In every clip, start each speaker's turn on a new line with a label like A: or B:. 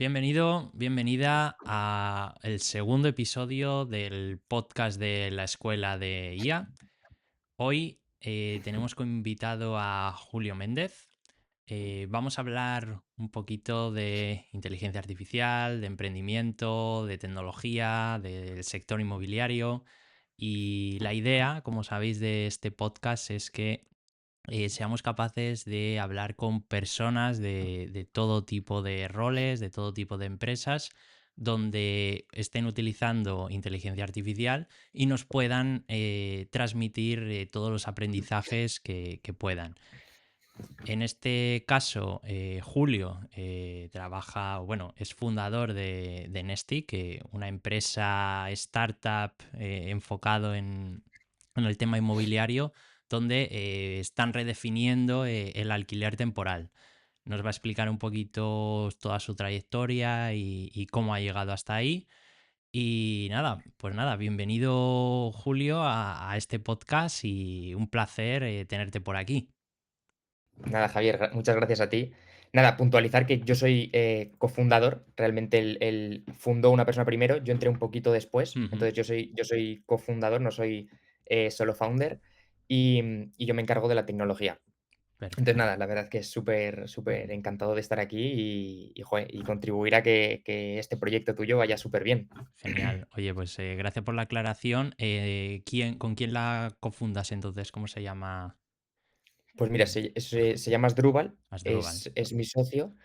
A: Bienvenido, bienvenida a el segundo episodio del podcast de la Escuela de IA. Hoy tenemos como invitado a Julio Méndez. Vamos a hablar un poquito de inteligencia artificial, de emprendimiento, de tecnología, del sector inmobiliario. Y la idea, como sabéis, de este podcast es que seamos capaces de hablar con personas de todo tipo de roles, de todo tipo de empresas, donde estén utilizando inteligencia artificial y nos puedan transmitir todos los aprendizajes que puedan. En este caso, Julio trabaja, bueno, es fundador de Nesti, que una empresa startup enfocado en el tema inmobiliario, donde están redefiniendo el alquiler temporal. Nos va a explicar un poquito toda su trayectoria y cómo ha llegado hasta ahí. Y nada, pues nada, bienvenido Julio a este podcast y un placer tenerte por aquí.
B: Nada, Javier, muchas gracias a ti. Nada, puntualizar que yo soy cofundador, realmente el fundó una persona primero, yo entré un poquito después,
A: Ujú.
B: entonces yo soy cofundador, no soy solo founder, y yo me encargo de la tecnología. Entonces,
A: Perfecto.
B: nada, la verdad que es súper, súper encantado de estar aquí y contribuir a que este proyecto tuyo vaya súper bien.
A: Genial. Oye, pues gracias por la aclaración. ¿Con quién la cofundas entonces? ¿Cómo se llama
B: Pues mira, se llama Asdrúbal,
A: Asdrúbal?
B: es mi socio,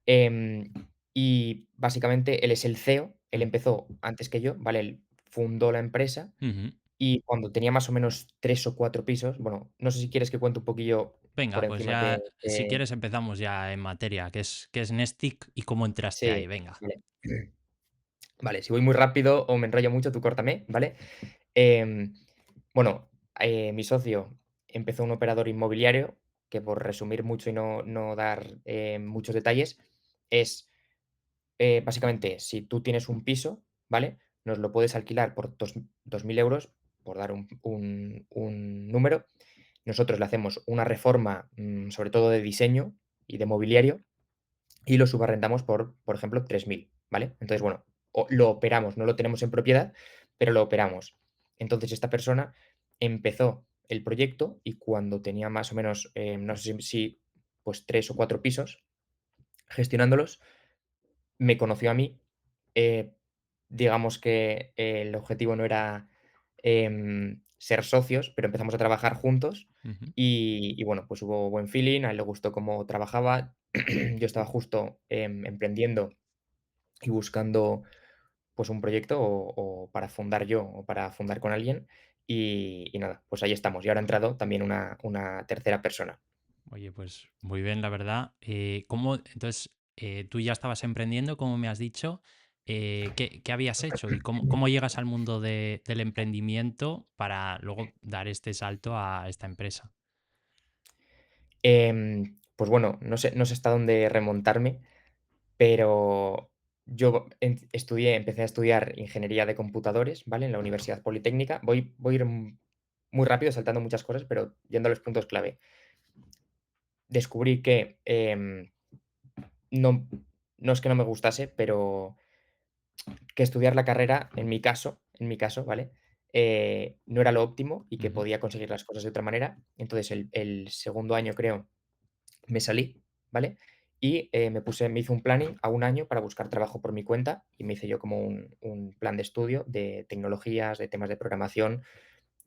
B: em, y básicamente él es el CEO, él
A: Mm,
B: empezó antes que yo, ¿vale? Él fundó la empresa
A: ujú.
B: y cuando tenía más o menos 3 o 4 pisos, bueno, no sé si quieres que cuente un poquillo por
A: Venga, pues
B: encima que
A: ya, si quieres empezamos ya en materia. ¿Qué es Nestic y cómo entraste
B: sí,
A: ahí? Venga.
B: vale. Vale, si voy muy rápido o me enrollo mucho, tú córtame, ¿vale? Em, bueno, mi socio empezó un operador inmobiliario, que por resumir mucho y no dar, muchos detalles, es, básicamente, si tú tienes un piso, ¿vale? Nos lo puedes alquilar por 2000 euros, por dar un número. Nosotros le hacemos una reforma, sobre todo de diseño y de mobiliario, y lo subarrendamos por ejemplo, 3000, ¿vale? Entonces, bueno, lo operamos, no lo tenemos en propiedad, pero lo operamos. Entonces, esta persona empezó el proyecto y cuando tenía más o menos, no sé si, pues 3 o 4 pisos gestionándolos, me conoció a mí. eh, digamos que el objetivo no era, ser socios, pero empezamos a trabajar juntos
A: Ujú.
B: y bueno, pues hubo buen feeling, a él le gustó cómo trabajaba. Yo estaba justo, emprendiendo y buscando, pues, un proyecto o para fundar yo o para fundar con alguien y nada, pues ahí estamos. Y ahora ha entrado también una tercera persona.
A: Oye, pues muy bien, la verdad. Entonces, tú ya estabas emprendiendo, como me has dicho. ¿Qué habías hecho y cómo llegas al mundo del emprendimiento para luego dar este salto a esta empresa?
B: Pues bueno, no sé hasta dónde remontarme, pero yo empecé a estudiar ingeniería de computadores, ¿vale? En la Universidad Politécnica. Voy a ir muy rápido, saltando muchas cosas, pero yendo a los puntos clave. Descubrí que, no no es que no me gustase, pero que estudiar la carrera, en mi caso, ¿vale? No era lo óptimo y que
A: Ujú.
B: podía conseguir las cosas de otra manera. Entonces, el segundo año, creo, me salí, ¿vale? Y, me hice un planning a un año para buscar trabajo por mi cuenta y me hice yo como un plan de estudio de tecnologías, de temas de programación.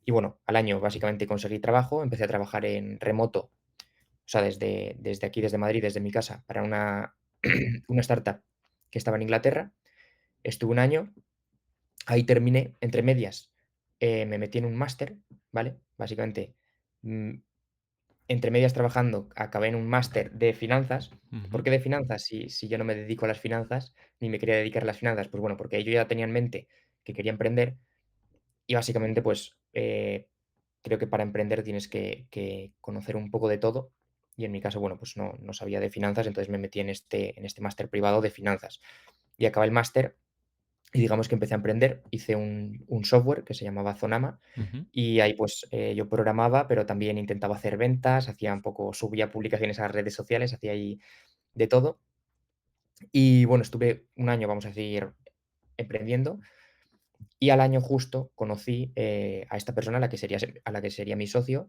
B: Y bueno, al año básicamente conseguí trabajo, empecé a trabajar en remoto, o sea, desde aquí, desde Madrid, desde mi casa, para una startup que estaba en Inglaterra. Estuve un año, ahí terminé, entre medias, me metí en un máster, ¿vale? Básicamente, mm, entre medias trabajando, acabé en un máster de finanzas. ¿Por
A: Ujú.
B: qué de finanzas? Si yo no me dedico a las finanzas, ni me quería dedicar a las finanzas, pues bueno, porque yo ya tenía en mente que quería emprender y básicamente, pues, creo que para emprender tienes que conocer un poco de todo y en mi caso, bueno, pues no sabía de finanzas, entonces me metí en este máster privado de finanzas y acabé el máster y digamos que empecé a emprender. Hice un software que se llamaba Zonama
A: Ujú.
B: y ahí, pues, yo programaba, pero también intentaba hacer ventas, hacía un poco subía publicaciones a redes sociales, hacía ahí de todo. Y bueno, estuve un año, vamos a decir, emprendiendo, y al año justo conocí, a esta persona, a la que sería mi socio,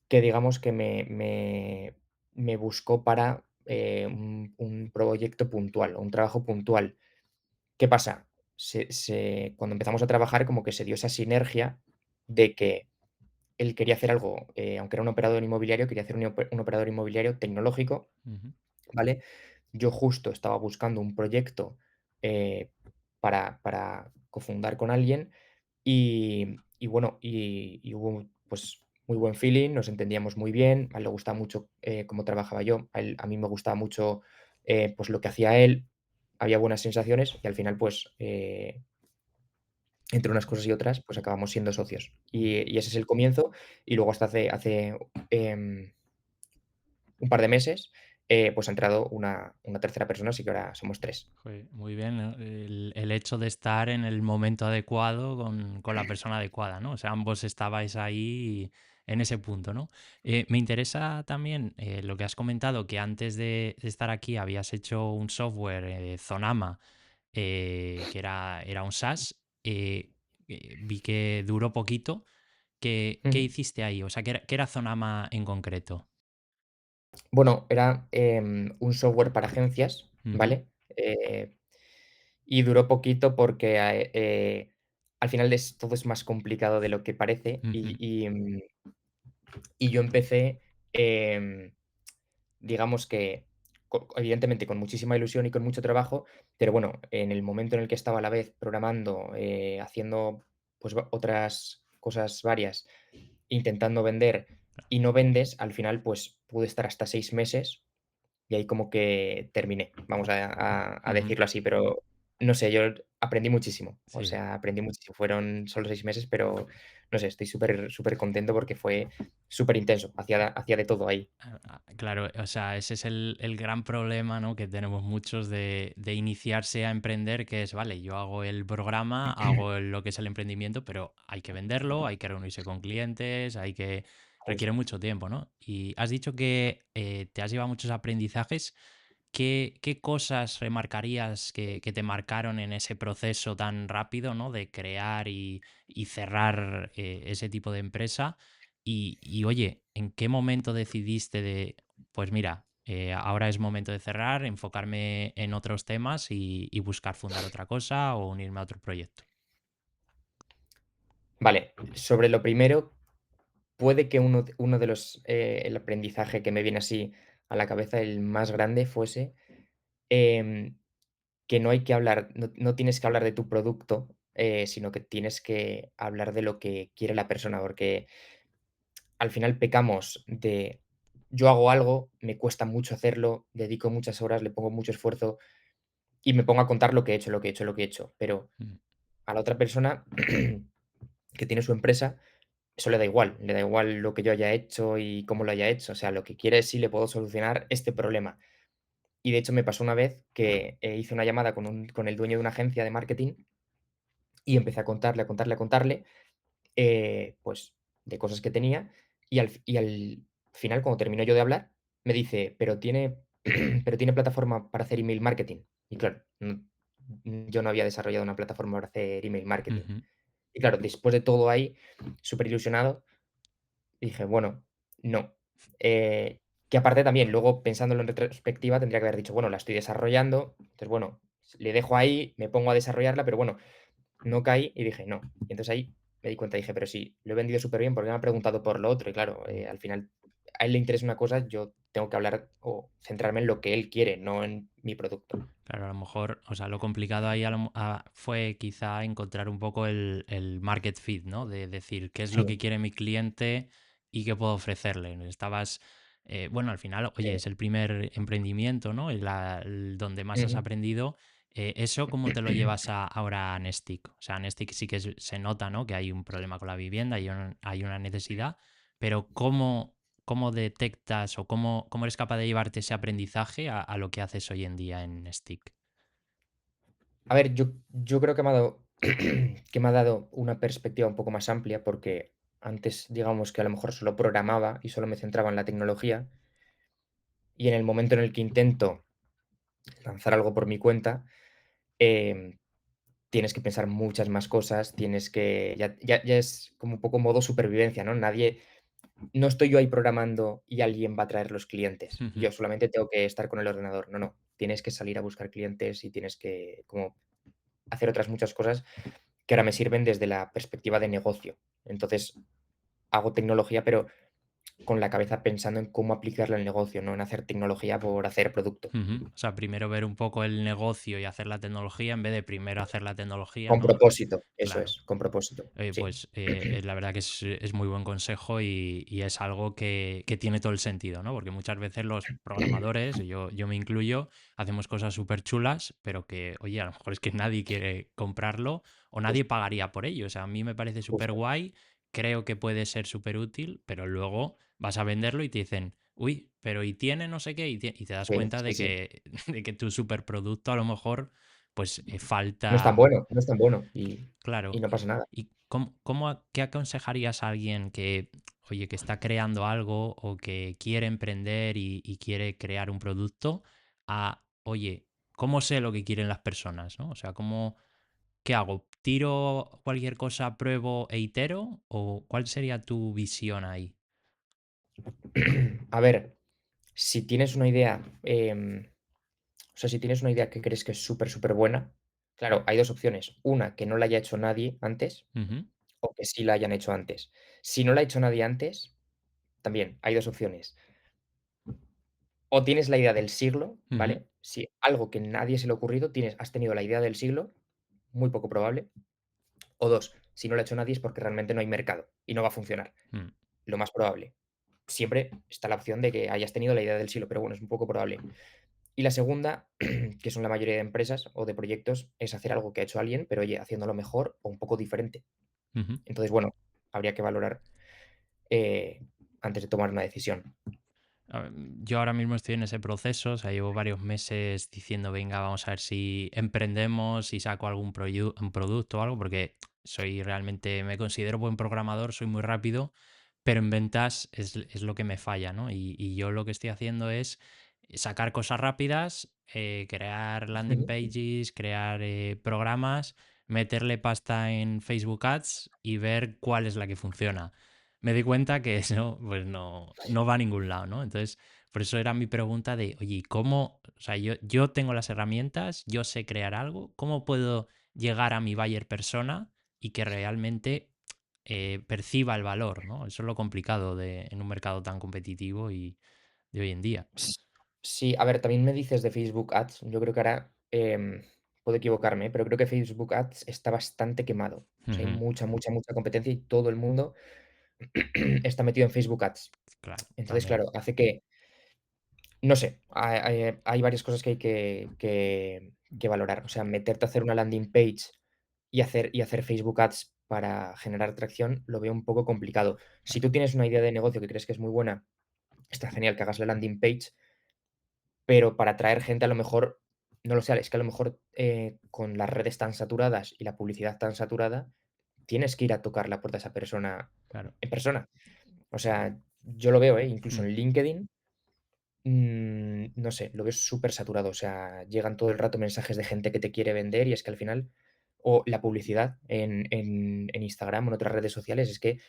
B: que digamos que me buscó para, un proyecto puntual, o un trabajo puntual. ¿Qué pasa? Cuando empezamos a trabajar, como que se dio esa sinergia de que él quería hacer algo, aunque era un operador inmobiliario, quería hacer un operador inmobiliario tecnológico,
A: Ujú.
B: ¿vale? Yo justo estaba buscando un proyecto, eh, para cofundar con alguien y bueno, y hubo, pues, muy buen feeling, nos entendíamos muy bien, a él le gustaba mucho, cómo trabajaba yo, a mí me gustaba mucho, pues, lo que hacía él, había buenas sensaciones y al final, pues, entre unas cosas y otras, pues, acabamos siendo socios. Y ese es el comienzo, y luego hasta em, un par de meses, pues, ha entrado una tercera persona, así que ahora somos 3.
A: Joder, muy bien, ¿no? El hecho de estar en el momento adecuado con la persona adecuada, ¿no? O sea, ambos estabais ahí en ese punto, ¿no? Me interesa también lo que has comentado, que antes de estar aquí habías hecho un software, Zonama, que era un SaaS. Vi que duró poquito. ¿Qué
B: Ujú.
A: hiciste ahí? O sea, ¿qué era Zonama en concreto?
B: Bueno, era, un software para agencias,
A: Ujú,
B: ¿vale? Y duró poquito porque, al final todo es más complicado de lo que parece,
A: ujú,
B: y yo empecé, digamos que, evidentemente con muchísima ilusión y con mucho trabajo, pero bueno, en el momento en el que estaba a la vez programando, haciendo, pues, otras cosas varias, intentando vender y no vendes, al final, pues, pude estar hasta 6 meses y ahí como que terminé, vamos a
A: ujú.
B: decirlo así, pero no sé, yo aprendí muchísimo, o
A: Sí.
B: sea, aprendí muchísimo. Fueron solo 6 meses, pero no sé, estoy súper contento porque fue súper intenso, hacía de todo ahí.
A: Claro, o sea, ese es el gran problema, ¿no? Que tenemos muchos de iniciarse a emprender, que es, vale, yo hago el programa, hago lo que es el emprendimiento, pero hay que venderlo, hay que reunirse con clientes, requiere
B: Justo.
A: mucho tiempo, ¿no? Y has dicho que te has llevado muchos aprendizajes. ¿Qué cosas remarcarías que te marcaron en ese proceso tan rápido, ¿no? De crear y cerrar ese tipo de empresa. Oye, ¿en qué momento decidiste pues mira, ahora es momento de cerrar, enfocarme en otros temas y buscar fundar otra cosa o unirme a otro proyecto?
B: Vale, sobre lo primero, puede que uno de los, el aprendizaje que me viene así a la cabeza, el más grande fuese, em, que no hay que hablar, no tienes que hablar de tu producto, sino que tienes que hablar de lo que quiere la persona, porque al final pecamos de yo hago algo, me cuesta mucho hacerlo, dedico muchas horas, le pongo mucho esfuerzo y me pongo a contar lo que he hecho, lo que he hecho, lo que he hecho. Pero
A: Mm,
B: a la otra persona que tiene su empresa, eso le da igual lo que yo haya hecho y cómo lo haya hecho. O sea, lo que quiere es si le puedo solucionar este problema. Y de hecho me pasó una vez que hice una llamada con el dueño de una agencia de marketing y empecé a contarle, a contarle, a contarle pues, de cosas que tenía, y al final, cuando termino yo de hablar, me dice: "Pero tiene pero tiene plataforma para hacer email marketing". Y claro, yo no había desarrollado una plataforma para hacer email marketing.
A: ujú.
B: Y claro, después de todo ahí, súper ilusionado dije: "Bueno, no". Que aparte también, luego pensándolo en retrospectiva, tendría que haber dicho: "Bueno, la estoy desarrollando, entonces, bueno, le dejo ahí, me pongo a desarrollarla", pero bueno, no caí y dije: "No". Y entonces ahí me di cuenta, dije: "Pero sí, lo he vendido súper bien porque me ha preguntado por lo otro". Y claro, al final a él le interesa una cosa, yo tengo que hablar o centrarme en lo que él quiere, no en mi producto.
A: Claro, a lo mejor, o sea, lo complicado ahí fue quizá encontrar un poco el market fit, ¿no? De decir qué es lo
B: Sí,
A: que quiere mi cliente y qué puedo ofrecerle. Bueno, al final, oye,
B: sí.
A: es el primer emprendimiento, ¿no? Donde más has
B: Ujú.
A: aprendido. ¿Eso cómo te lo llevas ahora a Nestic? O sea, a Nestic sí que se nota, ¿no? Que hay un problema con la vivienda y hay una necesidad, pero ¿cómo detectas o cómo eres capaz de llevarte ese aprendizaje a lo que haces hoy en día en Stick?
B: A ver, yo creo que me ha dado que me ha dado una perspectiva un poco más amplia, porque antes, digamos que a lo mejor solo programaba y solo me centraba en la tecnología, y en el momento en el que intento lanzar algo por mi cuenta, em, tienes que pensar muchas más cosas, tienes que ya es como un poco modo supervivencia, ¿no? No estoy yo ahí programando y alguien va a traer los clientes.
A: Ujú,
B: Yo solamente tengo que estar con el ordenador. No, no, tienes que salir a buscar clientes y tienes que como hacer otras muchas cosas que ahora me sirven desde la perspectiva de negocio. Entonces, hago tecnología, pero con la cabeza pensando en cómo aplicarla al negocio, no en hacer tecnología por hacer producto.
A: ujú. O sea, primero ver un poco el negocio y hacer la tecnología en vez de primero hacer la tecnología,
B: Con
A: ¿no?
B: propósito, eso
A: Claro.
B: es, con propósito,
A: Oye,
B: sí.
A: pues la verdad que es muy buen consejo y es algo que tiene todo el sentido, ¿no? Porque muchas veces los programadores, yo me incluyo, hacemos cosas súper chulas, pero que, oye, a lo mejor es que nadie quiere comprarlo o nadie
B: Justo,
A: pagaría por ello. O sea, a mí me parece súper
B: justo.
A: guay, creo que puede ser súper útil, pero luego vas a venderlo y te dicen, uy, pero y tiene no sé qué, y te das
B: Sí,
A: cuenta
B: sí,
A: de
B: sí.
A: de que tu superproducto a lo mejor, pues
B: No es tan
A: falta.
B: bueno, no es tan bueno y
A: Claro.
B: no pasa nada.
A: ¿Y qué aconsejarías a alguien que, oye, que está creando algo o que quiere emprender y quiere crear un producto a, oye, ¿cómo sé lo que quieren las personas, no? O sea, ¿qué hago? ¿Tiro cualquier cosa, pruebo e itero? ¿O cuál sería tu visión ahí?
B: A ver, si tienes una idea, o sea, si tienes una idea que crees que es súper, súper buena, claro, hay 2 opciones. Una, que no la haya hecho nadie antes,
A: Ujú,
B: o que sí la hayan hecho antes. Si no la ha hecho nadie antes, también hay 2 opciones. O tienes la idea del siglo,
A: ujú,
B: ¿vale? Si algo que nadie se le ha ocurrido, has tenido la idea del siglo, muy poco probable. O 2, si no lo ha hecho nadie es porque realmente no hay mercado y no va a funcionar,
A: mm,
B: lo más probable. Siempre está la opción de que hayas tenido la idea del siglo, pero bueno, es un poco probable. Y la segunda, que son la mayoría de empresas o de proyectos, es hacer algo que ha hecho alguien, pero oye, haciéndolo mejor o un poco diferente.
A: ujú.
B: Entonces, bueno, habría que valorar, eh, antes de tomar una decisión.
A: Yo ahora mismo estoy en ese proceso, o sea, llevo varios meses diciendo, venga, vamos a ver si emprendemos, si saco un producto o algo, porque soy realmente, me considero buen programador, soy muy rápido, pero en ventas es lo que me falla, ¿no? Y yo lo que estoy haciendo es sacar cosas rápidas, crear landing
B: Ujú.
A: pages, crear programas, meterle pasta en Facebook Ads y ver cuál es la que funciona. Me di cuenta que eso pues no va a ningún lado, ¿no? Entonces, por eso era mi pregunta de, oye, ¿y ¿cómo? O sea, yo tengo las herramientas, yo sé crear algo, ¿cómo puedo llegar a mi buyer persona y que realmente perciba el valor, ¿no? Eso es lo complicado en un mercado tan competitivo y de hoy en día.
B: S Sí, a ver, también me dices de Facebook Ads. Yo creo que ahora, puedo equivocarme, pero creo que Facebook Ads está bastante quemado. O sea, hay
A: Ujú,
B: mucha, mucha, mucha competencia y todo el mundo está metido en Facebook Ads.
A: claro,
B: Entonces,
A: también.
B: claro, hace que, no sé, hay varias cosas que hay que valorar. O sea, meterte a hacer una landing page y hacer Facebook Ads para generar tracción, lo veo un poco complicado. Si
A: Claro,
B: tú tienes una idea de negocio que crees que es muy buena, está genial que hagas la landing page, pero para atraer gente a lo mejor, no lo sé, es que a lo mejor, con las redes tan saturadas y la publicidad tan saturada, tienes que ir a tocar la puerta a esa persona
A: claro.
B: en persona. O sea, yo lo veo, incluso
A: Mm,
B: en LinkedIn. No sé, lo veo súper saturado. O sea, llegan todo el rato mensajes de gente que te quiere vender y es que al final o la publicidad en Instagram o en otras redes sociales es que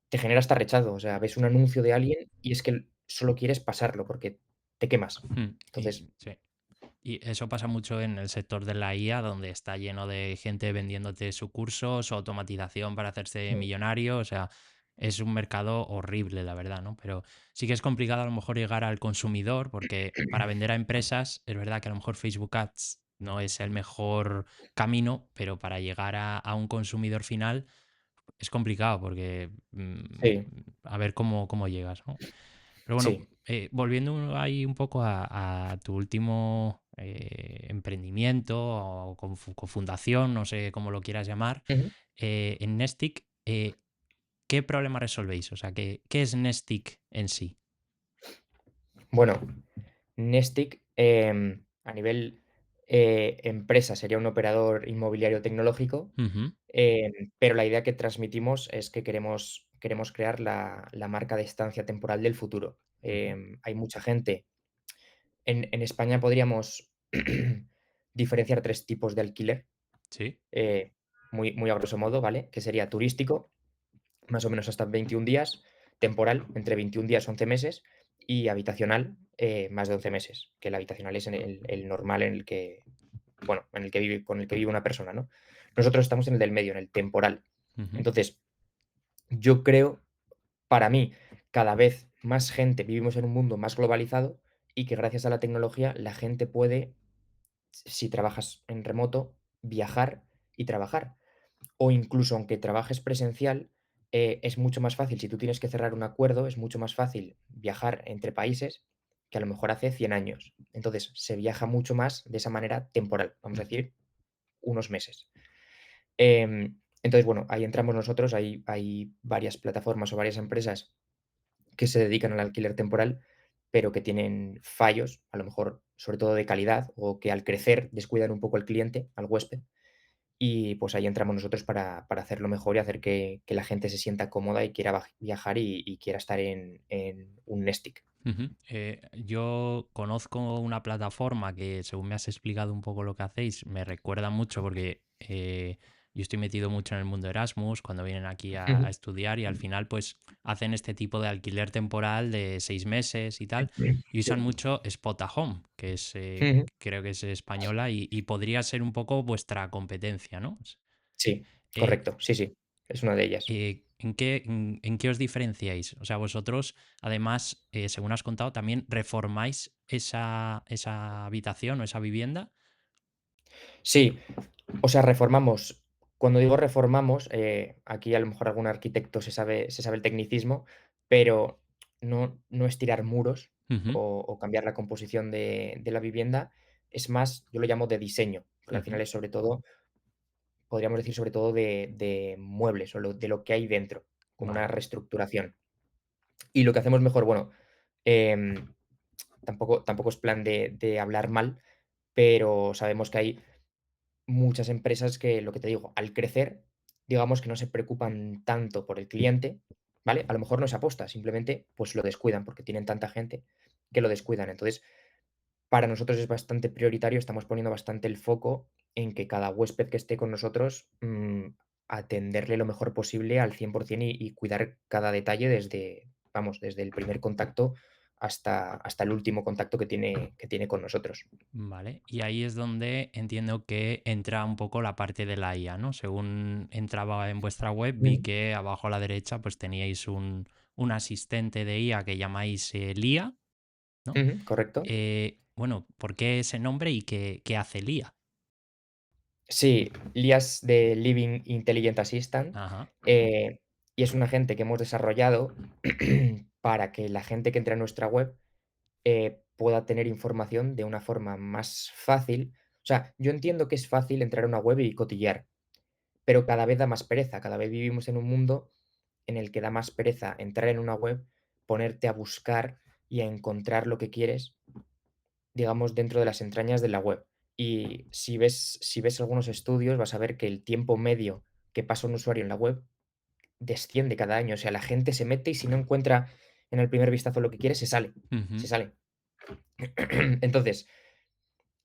B: te genera hasta rechazo. O sea, ves un anuncio de alguien y es que solo quieres pasarlo porque te quemas. Entonces,
A: sí. Y eso pasa mucho en el sector de la IA, donde está lleno de gente vendiéndote su curso, su automatización para hacerse
B: mm,
A: millonario. O sea, es un mercado horrible, la verdad, ¿no? Pero sí que es complicado a lo mejor llegar al consumidor, porque para vender a empresas es verdad que a lo mejor Facebook Ads no es el mejor camino, pero para llegar a un consumidor final es complicado, porque
B: sí,
A: a ver cómo llegas, ¿no? Pero bueno,
B: sí.
A: volviendo ahí un poco a tu último emprendimiento o cofundación, no sé cómo lo quieras llamar,
B: Ujú.
A: en Nestic, ¿qué problema resolvéis? O sea, ¿qué es Nestic en sí?
B: Bueno, Nestic, a nivel, empresa, sería un operador inmobiliario tecnológico,
A: Ujú,
B: pero la idea que transmitimos es que queremos crear la marca de estancia temporal del futuro.
A: ujú,
B: Hay mucha gente en España podríamos diferenciar 3 tipos de alquiler,
A: Sí.
B: eh, muy a grosso modo, ¿vale? Que sería turístico, más o menos hasta 21 días, temporal, entre 21 días, 11 meses, y habitacional, más de 11 meses, que el habitacional es en el normal en el que, bueno, en el que vive con el que vive una persona, ¿no? Nosotros estamos en el del medio, en el temporal.
A: Ujú,
B: Entonces, yo creo, para mí, cada vez más gente vivimos en un mundo más globalizado y que gracias a la tecnología la gente puede, si trabajas en remoto, viajar y trabajar. O incluso aunque trabajes presencial, es mucho más fácil, si tú tienes que cerrar un acuerdo, es mucho más fácil viajar entre países que a lo mejor hace 100 años. Entonces, se viaja mucho más de esa manera temporal, vamos a
A: ujú.
B: decir, unos meses. Entonces, bueno, ahí entramos nosotros, hay varias plataformas o varias empresas que se dedican al alquiler temporal, pero que tienen fallos, a lo mejor sobre todo de calidad, o que al crecer descuidan un poco al cliente, al huésped, y pues ahí entramos nosotros para hacerlo mejor y hacer que la gente se sienta cómoda y quiera viajar y quiera estar en un Nestic.
A: Ujú. Yo conozco una plataforma que, según me has explicado un poco lo que hacéis, me recuerda mucho porque yo estoy metido mucho en el mundo Erasmus, cuando vienen aquí a
B: Ujú.
A: estudiar y al final pues hacen este tipo de alquiler temporal de 6 meses y tal, y
B: Sí.
A: usan mucho Spot a Home, que es,
B: Ujú.
A: creo que es española y podría ser un poco vuestra competencia, ¿no?
B: Sí,
A: Eh,
B: correcto. Sí, sí, es una de ellas.
A: ¿en qué os diferenciáis? O sea, vosotros, además, según has contado, también reformáis esa habitación o esa vivienda.
B: Sí, o sea, reformamos. Cuando digo reformamos, aquí a lo mejor algún arquitecto se sabe el tecnicismo, pero no es tirar muros
A: Ujú,
B: o cambiar la composición de la vivienda, es más, yo lo llamo de diseño, porque al
A: ujú,
B: final es sobre todo, podríamos decir sobre todo de muebles o de lo que hay dentro, como una
A: vale.
B: reestructuración. Y lo que hacemos mejor, bueno, em, tampoco es plan de hablar mal, pero sabemos que hay muchas empresas que, lo que te digo, al crecer, digamos que no se preocupan tanto por el cliente, ¿vale? A lo mejor no es aposta, simplemente, pues lo descuidan porque tienen tanta gente que lo descuidan. Entonces, para nosotros es bastante prioritario, estamos poniendo bastante el foco en que cada huésped que esté con nosotros, atenderle lo mejor posible al 100% y cuidar cada detalle desde, vamos, desde el primer contacto hasta el último contacto que tiene con nosotros.
A: Vale. Y ahí es donde entiendo que entra un poco la parte de la IA, ¿no? Según entraba en vuestra web, vi
B: Ujú,
A: que abajo a la derecha pues teníais un asistente de IA que llamáis Lía, ¿no?
B: ujú, correcto.
A: Bueno, ¿por qué ese nombre y qué hace Lía?
B: Sí, LIAS de Living Intelligent Assistant,
A: Ajá.
B: eh, y es un agente que hemos desarrollado para que la gente que entra a nuestra web, pueda tener información de una forma más fácil. O sea, yo entiendo que es fácil entrar a una web y cotillear, pero cada vez da más pereza, cada vez vivimos en un mundo en el que da más pereza entrar en una web, ponerte a buscar y a encontrar lo que quieres, digamos, dentro de las entrañas de la web. Y si ves algunos estudios, vas a ver que el tiempo medio que pasa un usuario en la web desciende cada año. O sea, la gente se mete y si no encuentra en el primer vistazo lo que quiere, se sale, se
A: Ujú,
B: sale. Entonces,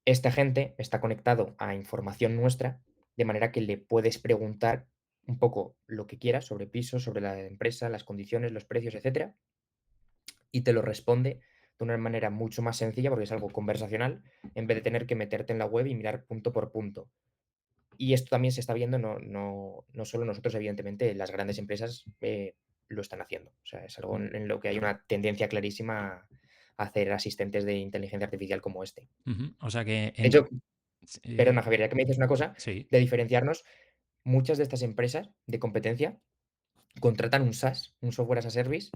B: esta gente está conectado a información nuestra, de manera que le puedes preguntar un poco lo que quieras sobre pisos, sobre la empresa, las condiciones, los precios, etcétera, y te lo responde de una manera mucho más sencilla, porque es algo conversacional, en vez de tener que meterte en la web y mirar punto por punto. Y esto también se está viendo, no solo nosotros, evidentemente, las grandes empresas, lo están haciendo. O sea, es algo en lo que hay una tendencia clarísima a hacer asistentes de inteligencia artificial como este.
A: ujú. O sea que
B: De hecho,
A: eh,
B: perdona, Javier, ya que me dices una cosa,
A: sí.
B: de diferenciarnos, muchas de estas empresas de competencia contratan un SaaS, un Software as a Service,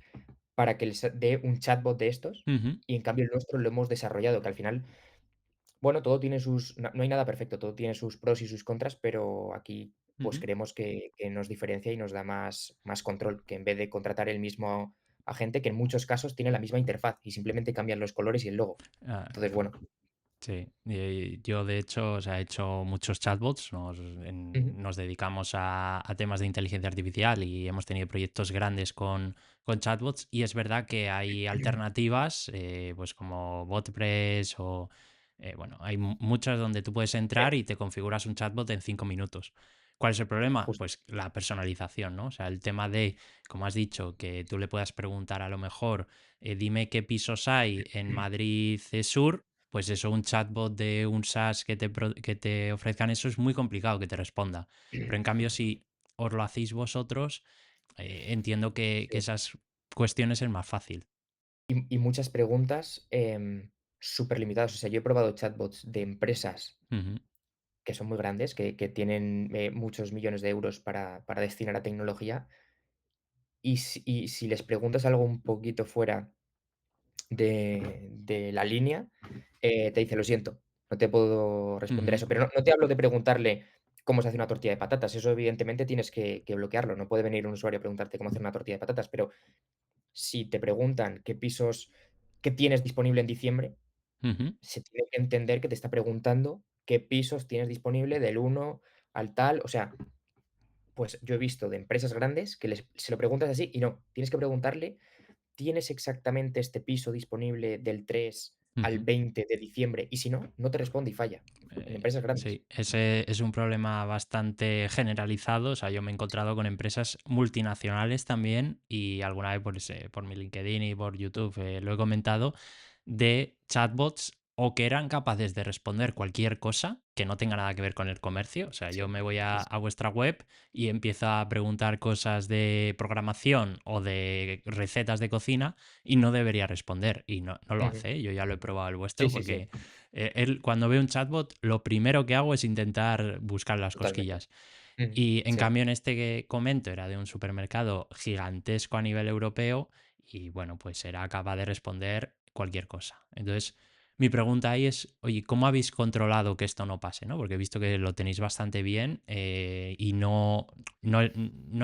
B: para que les dé un chatbot de estos,
A: Ujú,
B: y en cambio el nuestro lo hemos desarrollado, que al final, bueno, todo tiene sus, no hay nada perfecto, todo tiene sus pros y sus contras, pero aquí, pues
A: ujú.
B: creemos que nos diferencia y nos da más control, que en vez de contratar el mismo agente, que en muchos casos tiene la misma interfaz y simplemente cambian los colores y el logo.
A: Ah,
B: Entonces, bueno.
A: sí, yo de hecho, o sea, he hecho muchos chatbots,
B: Ujú,
A: nos dedicamos a temas de inteligencia artificial y hemos tenido proyectos grandes con chatbots y es verdad que hay alternativas, pues como BotPress o Bueno, hay muchas donde tú puedes
B: Sí,
A: entrar y te configuras un chatbot en 5 minutos. ¿Cuál es el problema?
B: justo.
A: Pues la personalización, ¿no? O sea, el tema de, como has dicho, que tú le puedas preguntar a lo mejor, dime qué pisos hay en Madrid Sur, pues eso, un chatbot de un SaaS que te ofrezcan eso es muy complicado que te responda. Pero en cambio, si os lo hacéis vosotros, entiendo que
B: Sí.
A: esas cuestiones es más fácil.
B: Y muchas preguntas, superlimitadas. O sea, yo he probado chatbots de empresas
A: Ujú,
B: que son muy grandes, que tienen, muchos millones de euros para destinar a tecnología, y si les preguntas algo un poquito fuera de la línea, te dice: "Lo siento, no te puedo responder a
A: ujú,
B: eso". Pero no te hablo de preguntarle cómo se hace una tortilla de patatas, eso evidentemente tienes que bloquearlo, no puede venir un usuario a preguntarte cómo hacer una tortilla de patatas, pero si te preguntan qué tienes disponible en diciembre,
A: ujú.
B: se tiene que entender que te está preguntando qué pisos tienes disponible del uno al tal. O sea, pues yo he visto de empresas grandes que se lo preguntas así y no, tienes que preguntarle: "¿Tienes exactamente este piso disponible del 3 al
A: Ujú.
B: 20 de diciembre?". Y si no, no te responde y falla, en empresas grandes.
A: Sí, ese es un problema bastante generalizado. O sea, yo me he encontrado con empresas multinacionales también y alguna vez por mi LinkedIn y por YouTube lo he comentado de chatbots o que eran capaces de responder cualquier cosa que no tenga nada que ver con el comercio. O sea, yo
B: Sí,
A: me voy
B: sí,
A: a
B: sí.
A: vuestra web y empiezo a preguntar cosas de programación o de recetas de cocina y no debería responder. Y no lo
B: Ujú.
A: hace, ¿eh? Yo ya lo he probado el
B: Sí,
A: vuestro
B: sí, sí,
A: porque cuando veo un chatbot, lo primero que hago es intentar buscar las
B: totalmente.
A: cosquillas.
B: Ujú.
A: Y en
B: Sí.
A: cambio, en este que comento, era de un supermercado gigantesco a nivel europeo y bueno, pues era capaz de responder cualquier cosa. Entonces, mi pregunta ahí es, oye, ¿cómo habéis controlado que esto no pase? ¿No? Porque he visto que lo tenéis bastante bien y no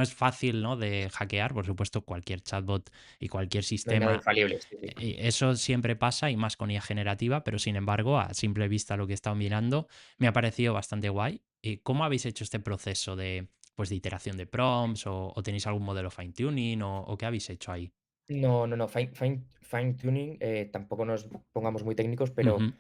A: es fácil, ¿no?, de hackear. Por supuesto, cualquier chatbot y cualquier
B: No hay nada
A: sistema,
B: infalible, sí, sí.
A: eso siempre pasa y más con IA generativa, pero sin embargo, a simple vista lo que he estado mirando, me ha parecido bastante guay. ¿Cómo habéis hecho este proceso de, pues, de iteración de prompts o tenéis algún modelo fine tuning o qué habéis hecho ahí?
B: No, no, no, fine tuning, tampoco nos pongamos muy técnicos, pero
A: Ujú,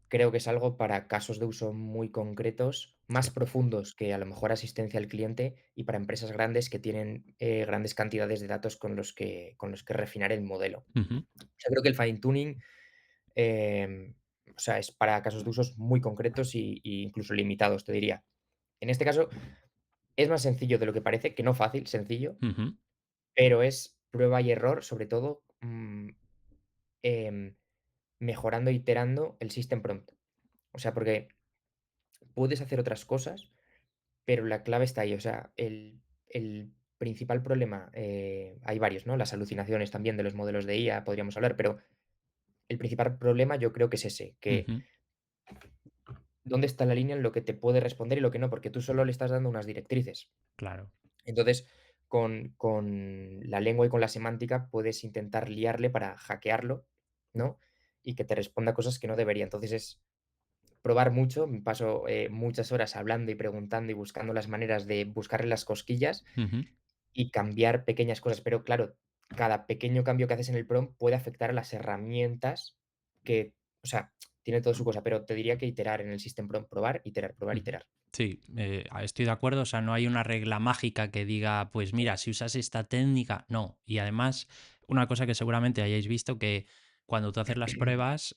B: creo que es algo para casos de uso muy concretos, más
A: sí.
B: profundos que a lo mejor asistencia al cliente y para empresas grandes que tienen, grandes cantidades de datos con los que refinar el modelo.
A: Ujú,
B: O sea, creo que el fine tuning, em, o sea, es para casos de usos muy concretos y incluso limitados, te diría. En este caso, es más sencillo de lo que parece, que no fácil, sencillo,
A: ujú,
B: pero es prueba y error, sobre todo, em, mejorando e iterando el system prompt. O sea, porque puedes hacer otras cosas, pero la clave está ahí. O sea, el principal problema, hay varios, ¿no? Las alucinaciones también de los modelos de IA podríamos hablar, pero el principal problema yo creo que es ese, que
A: ujú,
B: dónde está la línea en lo que te puede responder y lo que no, porque tú solo le estás dando unas directrices.
A: claro.
B: Entonces, con la lengua y con la semántica puedes intentar liarle para hackearlo, ¿no? Y que te responda cosas que no debería. Entonces es probar mucho, me paso, muchas horas hablando y preguntando y buscando las maneras de buscarle las cosquillas
A: Ujú,
B: y cambiar pequeñas cosas. Pero claro, cada pequeño cambio que haces en el prompt puede afectar a las herramientas que, o sea, tiene todo su cosa, pero te diría que iterar en el system prompt, probar, iterar, probar,
A: ujú.
B: iterar.
A: Sí, estoy de acuerdo. O sea, no hay una regla mágica que diga, pues mira, si usas esta técnica, no. Y además, una cosa que seguramente hayáis visto que cuando tú haces las pruebas,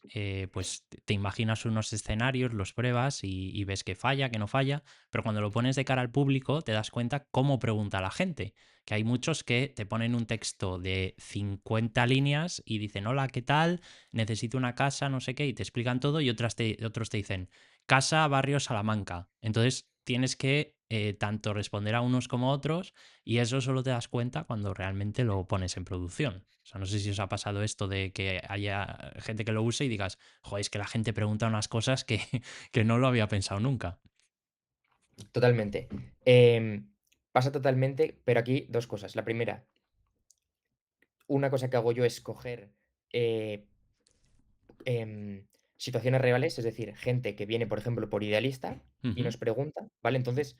A: pues te imaginas unos escenarios, los pruebas y ves que falla, que no falla, pero cuando lo pones de cara al público te das cuenta cómo pregunta la gente. Que hay muchos que te ponen un texto de 50 líneas y dicen, hola, ¿qué tal? Necesito una casa, no sé qué, y te explican todo y otros te dicen, casa, barrio, Salamanca. Entonces tienes que tanto responder a unos como a otros y eso solo te das cuenta cuando realmente lo pones en producción. O sea, no sé si os ha pasado esto de que haya gente que lo use y digas, joder, es que la gente pregunta unas cosas que, que no lo había pensado nunca.
B: Totalmente. Pasa totalmente, pero aquí 2 cosas. La primera, una cosa que hago yo es coger, eh, situaciones reales, es decir, gente que viene, por ejemplo, por Idealista y
A: Ujú,
B: nos pregunta, ¿vale? Entonces,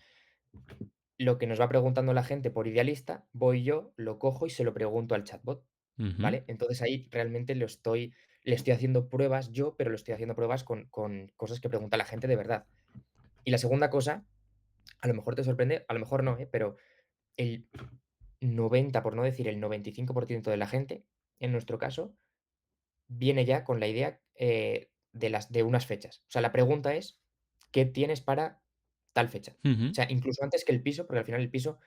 B: lo que nos va preguntando la gente por Idealista, voy yo, lo cojo y se lo pregunto al chatbot,
A: ujú,
B: ¿vale? Entonces ahí realmente le estoy haciendo pruebas yo, pero le estoy haciendo pruebas con cosas que pregunta la gente de verdad. Y la segunda cosa, a lo mejor te sorprende, a lo mejor no, pero el 90, por no decir el 95% de la gente, en nuestro caso, viene ya con la idea, de unas fechas. O sea, la pregunta es: "¿Qué tienes para tal fecha?". O
A: Ujú,
B: sea, incluso antes que el piso, porque al final el piso,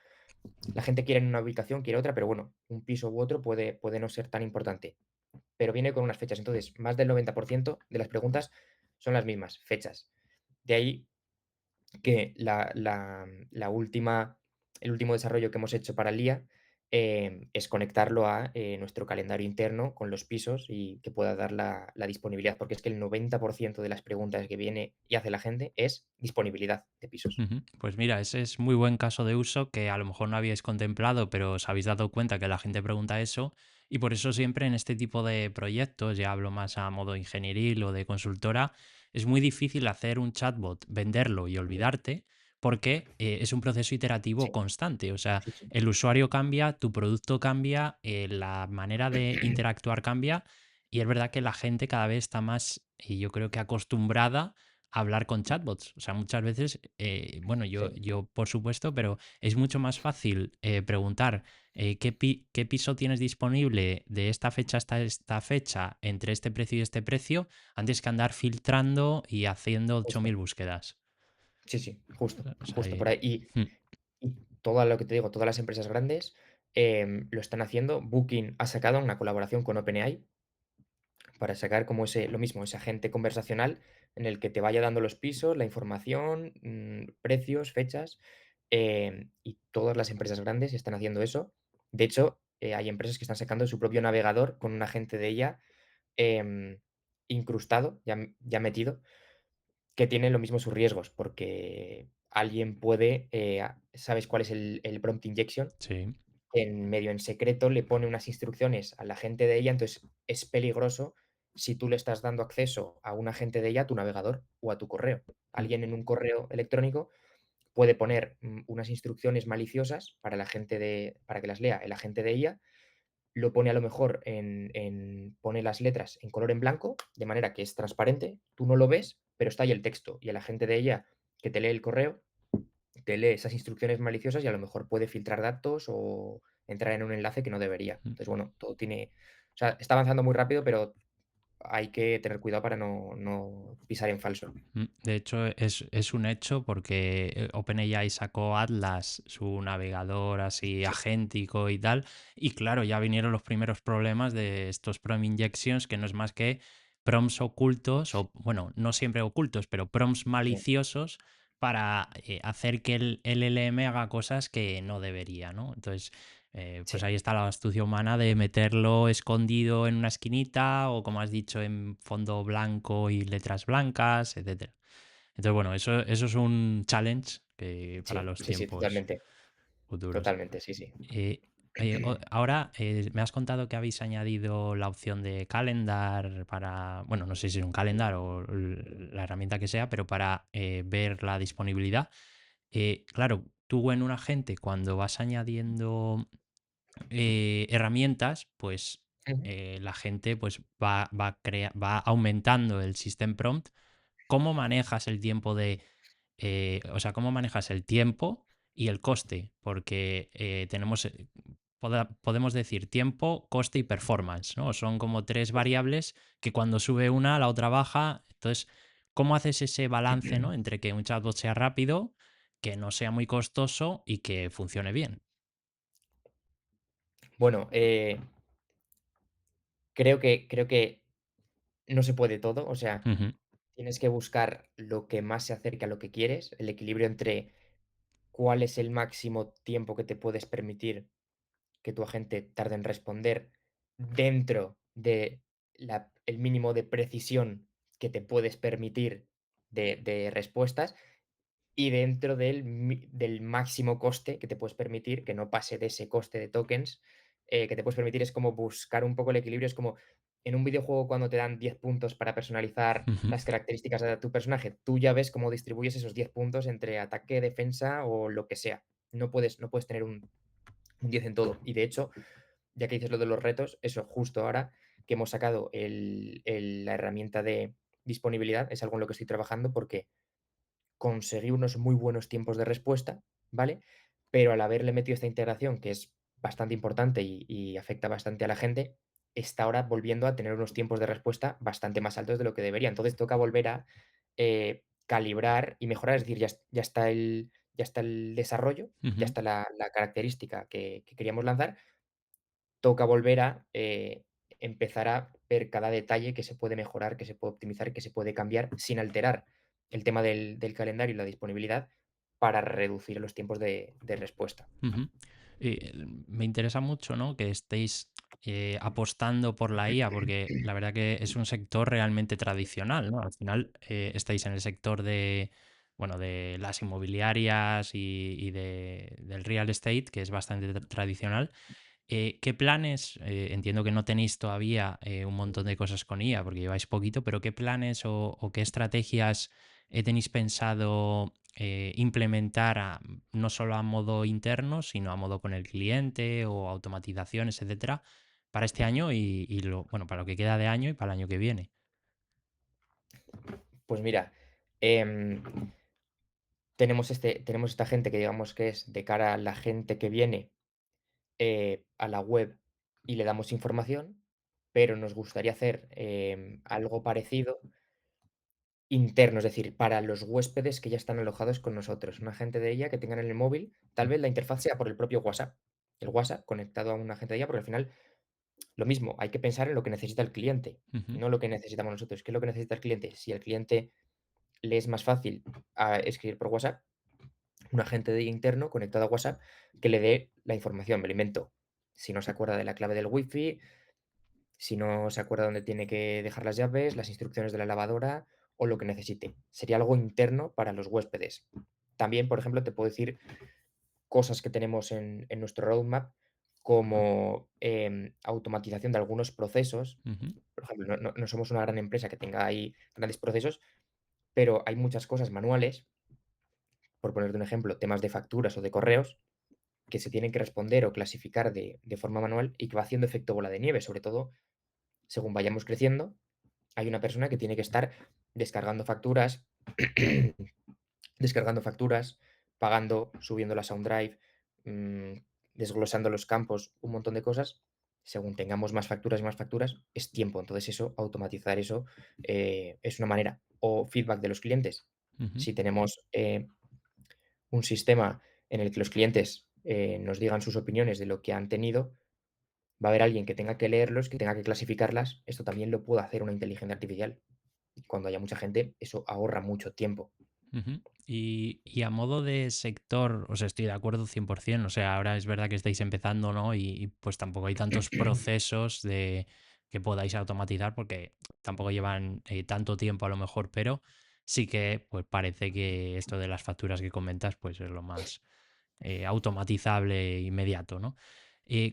B: la gente quiere en una ubicación, quiere otra, pero bueno, un piso u otro puede no ser tan importante, pero viene con unas fechas. Entonces, más del 90% de las preguntas son las mismas, fechas. De ahí que la última el último desarrollo que hemos hecho para el IA, es conectarlo a, nuestro calendario interno con los pisos y que pueda dar la disponibilidad, porque es que el 90% de las preguntas que viene y hace la gente es disponibilidad de pisos.
A: ujú. Pues mira, ese es muy buen caso de uso que a lo mejor no habíais contemplado, pero os habéis dado cuenta que la gente pregunta eso y por eso siempre en este tipo de proyectos, ya hablo más a modo ingenieril o de consultora, es muy difícil hacer un chatbot, venderlo y olvidarte porque es un proceso iterativo
B: Sí,
A: constante. O sea,
B: sí, sí.
A: el usuario cambia, tu producto cambia, la manera de interactuar cambia y es verdad que la gente cada vez está más, y yo creo que acostumbrada hablar con chatbots. O sea, muchas veces, bueno, yo,
B: Sí,
A: yo por supuesto, pero es mucho más fácil preguntar qué piso tienes disponible de esta fecha hasta esta fecha, entre este precio y este precio, antes que andar filtrando y haciendo ocho
B: justo.
A: mil búsquedas.
B: Sí, sí, justo,
A: O sea,
B: justo por ahí.
A: mm,
B: Y todo lo que te digo, todas las empresas grandes, lo están haciendo. Booking ha sacado una colaboración con OpenAI para sacar como ese lo mismo, ese agente conversacional en el que te vaya dando los pisos, la información, precios, fechas, y todas las empresas grandes están haciendo eso. De hecho, hay empresas que están sacando su propio navegador con un agente de ella, em, incrustado, ya metido, que tiene lo mismo sus riesgos, porque alguien puede, ¿sabes cuál es el prompt injection?
A: sí.
B: En medio en secreto le pone unas instrucciones a la gente de ella, entonces es peligroso si tú le estás dando acceso a un agente de ella a tu navegador o a tu correo.
A: Mm,
B: Alguien en un correo electrónico puede poner, unas instrucciones maliciosas para que las lea el agente de ella, lo pone a lo mejor pone las letras en color en blanco, de manera que es transparente, tú no lo ves, pero está ahí el texto, y el agente de ella que te lee el correo te lee esas instrucciones maliciosas y a lo mejor puede filtrar datos o entrar en un enlace que no debería.
A: mm.
B: Entonces, bueno, o sea, está avanzando muy rápido, pero hay que tener cuidado para no pisar en falso.
A: De hecho, es un hecho porque OpenAI sacó Atlas, su navegador así
B: Sí,
A: agéntico y tal, y claro, ya vinieron los primeros problemas de estos prompt injections, que no es más que prompts ocultos, o bueno, no siempre ocultos, pero prompts
B: sí,
A: maliciosos para hacer que el LLM haga cosas que no debería, ¿no? Entonces, pues
B: sí,
A: ahí está la astucia humana de meterlo escondido en una esquinita o, como has dicho, en fondo blanco y letras blancas, etcétera. Entonces, bueno, eso es un challenge para
B: sí,
A: los
B: sí, sí,
A: tiempos
B: totalmente,
A: futuros.
B: totalmente, sí, sí.
A: Eh, ahora me has contado que habéis añadido la opción de calendar para, bueno, no sé si es un calendar o la herramienta que sea, pero para ver la disponibilidad. Claro, tú en un agente, cuando vas añadiendo herramientas, pues
B: Ujú.
A: la gente pues va aumentando el system prompt. ¿Cómo manejas el tiempo o sea, cómo manejas el tiempo y el coste? Porque tenemos, podemos decir tiempo, coste y performance, ¿no? Son como tres variables que cuando sube una, la otra baja. Entonces, ¿cómo haces ese balance, ¿no? Entre que un chatbot sea rápido, que no sea muy costoso y que funcione bien.
B: Bueno, creo que no se puede todo, o sea,
A: Ujú,
B: tienes que buscar lo que más se acerque a lo que quieres, el equilibrio entre cuál es el máximo tiempo que te puedes permitir que tu agente tarde en responder dentro de el mínimo de precisión que te puedes permitir de respuestas y dentro del máximo coste que te puedes permitir, que no pase de ese coste de tokens, que te puedes permitir. Es como buscar un poco el equilibrio. Es como en un videojuego cuando te dan 10 puntos para personalizar
A: ujú,
B: las características de tu personaje, tú ya ves cómo distribuyes esos 10 puntos entre ataque, defensa o lo que sea. No puedes tener un 10 en todo. Y de hecho, ya que dices lo de los retos, eso justo ahora. que hemos sacado la herramienta de disponibilidad, es algo en lo que estoy trabajando porque conseguí unos muy buenos tiempos de respuesta, ¿vale? Pero al haberle metido esta integración, que es bastante importante y afecta bastante a la gente, está ahora volviendo a tener unos tiempos de respuesta bastante más altos de lo que debería. Entonces toca volver a calibrar y mejorar, es decir, ya está el desarrollo, ya
A: Ujú,
B: está la característica que queríamos lanzar, toca volver a empezar a ver cada detalle que se puede mejorar, que se puede optimizar, que se puede cambiar sin alterar el tema del calendario y la disponibilidad para reducir los tiempos de respuesta.
A: ujú. Me interesa mucho, ¿no? Que estéis apostando por la IA, porque la verdad que es un sector realmente tradicional, ¿no? Al final estáis en el sector de, bueno, de las inmobiliarias del real estate, que es bastante tradicional. ¿Qué planes? Entiendo que no tenéis todavía un montón de cosas con IA porque lleváis poquito, pero ¿qué planes o qué estrategias tenéis pensado implementar no solo a modo interno, sino a modo con el cliente o automatizaciones, etcétera, para este año bueno, para lo que queda de año y para el año que viene?
B: Pues mira, tenemos esta gente que digamos que es de cara a la gente que viene a la web y le damos información, pero nos gustaría hacer algo parecido interno, es decir, para los huéspedes que ya están alojados con nosotros, un agente de ella que tengan en el móvil, tal vez la interfaz sea por el propio WhatsApp, el WhatsApp conectado a un agente de ella, porque al final lo mismo, hay que pensar en lo que necesita el cliente,
A: Ujú,
B: no lo que necesitamos nosotros. ¿Qué es lo que necesita el cliente? Si el cliente le es más fácil escribir por WhatsApp, un agente de interno conectado a WhatsApp que le dé la información, me lo invento. Si no se acuerda de la clave del wifi, si no se acuerda dónde tiene que dejar las llaves, las instrucciones de la lavadora o lo que necesite. Sería algo interno para los huéspedes. También, por ejemplo, te puedo decir cosas que tenemos en nuestro roadmap, como automatización de algunos procesos.
A: ujú,
B: Por ejemplo, no somos una gran empresa que tenga ahí grandes procesos, pero hay muchas cosas manuales, por ponerte un ejemplo, temas de facturas o de correos, que se tienen que responder o clasificar de forma manual y que va haciendo efecto bola de nieve, sobre todo según vayamos creciendo. Hay una persona que tiene que estar descargando facturas, descargando facturas, pagando, subiéndolas a un drive, mm, desglosando los campos, un montón de cosas. Según tengamos más facturas, es tiempo. Entonces eso, automatizar eso, es una manera. O feedback de los clientes.
A: ujú,
B: Si tenemos un sistema en el que los clientes nos digan sus opiniones de lo que han tenido, va a haber alguien que tenga que leerlos, que tenga que clasificarlas. Esto también lo puede hacer una inteligencia artificial. Y cuando haya mucha gente, eso ahorra mucho tiempo.
A: ujú. Y a modo de sector, o sea, estoy de acuerdo 100%. O sea, ahora es verdad que estáis empezando, ¿no? Y pues tampoco hay tantos procesos que podáis automatizar porque tampoco llevan tanto tiempo a lo mejor, pero sí que pues parece que esto de las facturas que comentas pues es lo más automatizable e inmediato, ¿no?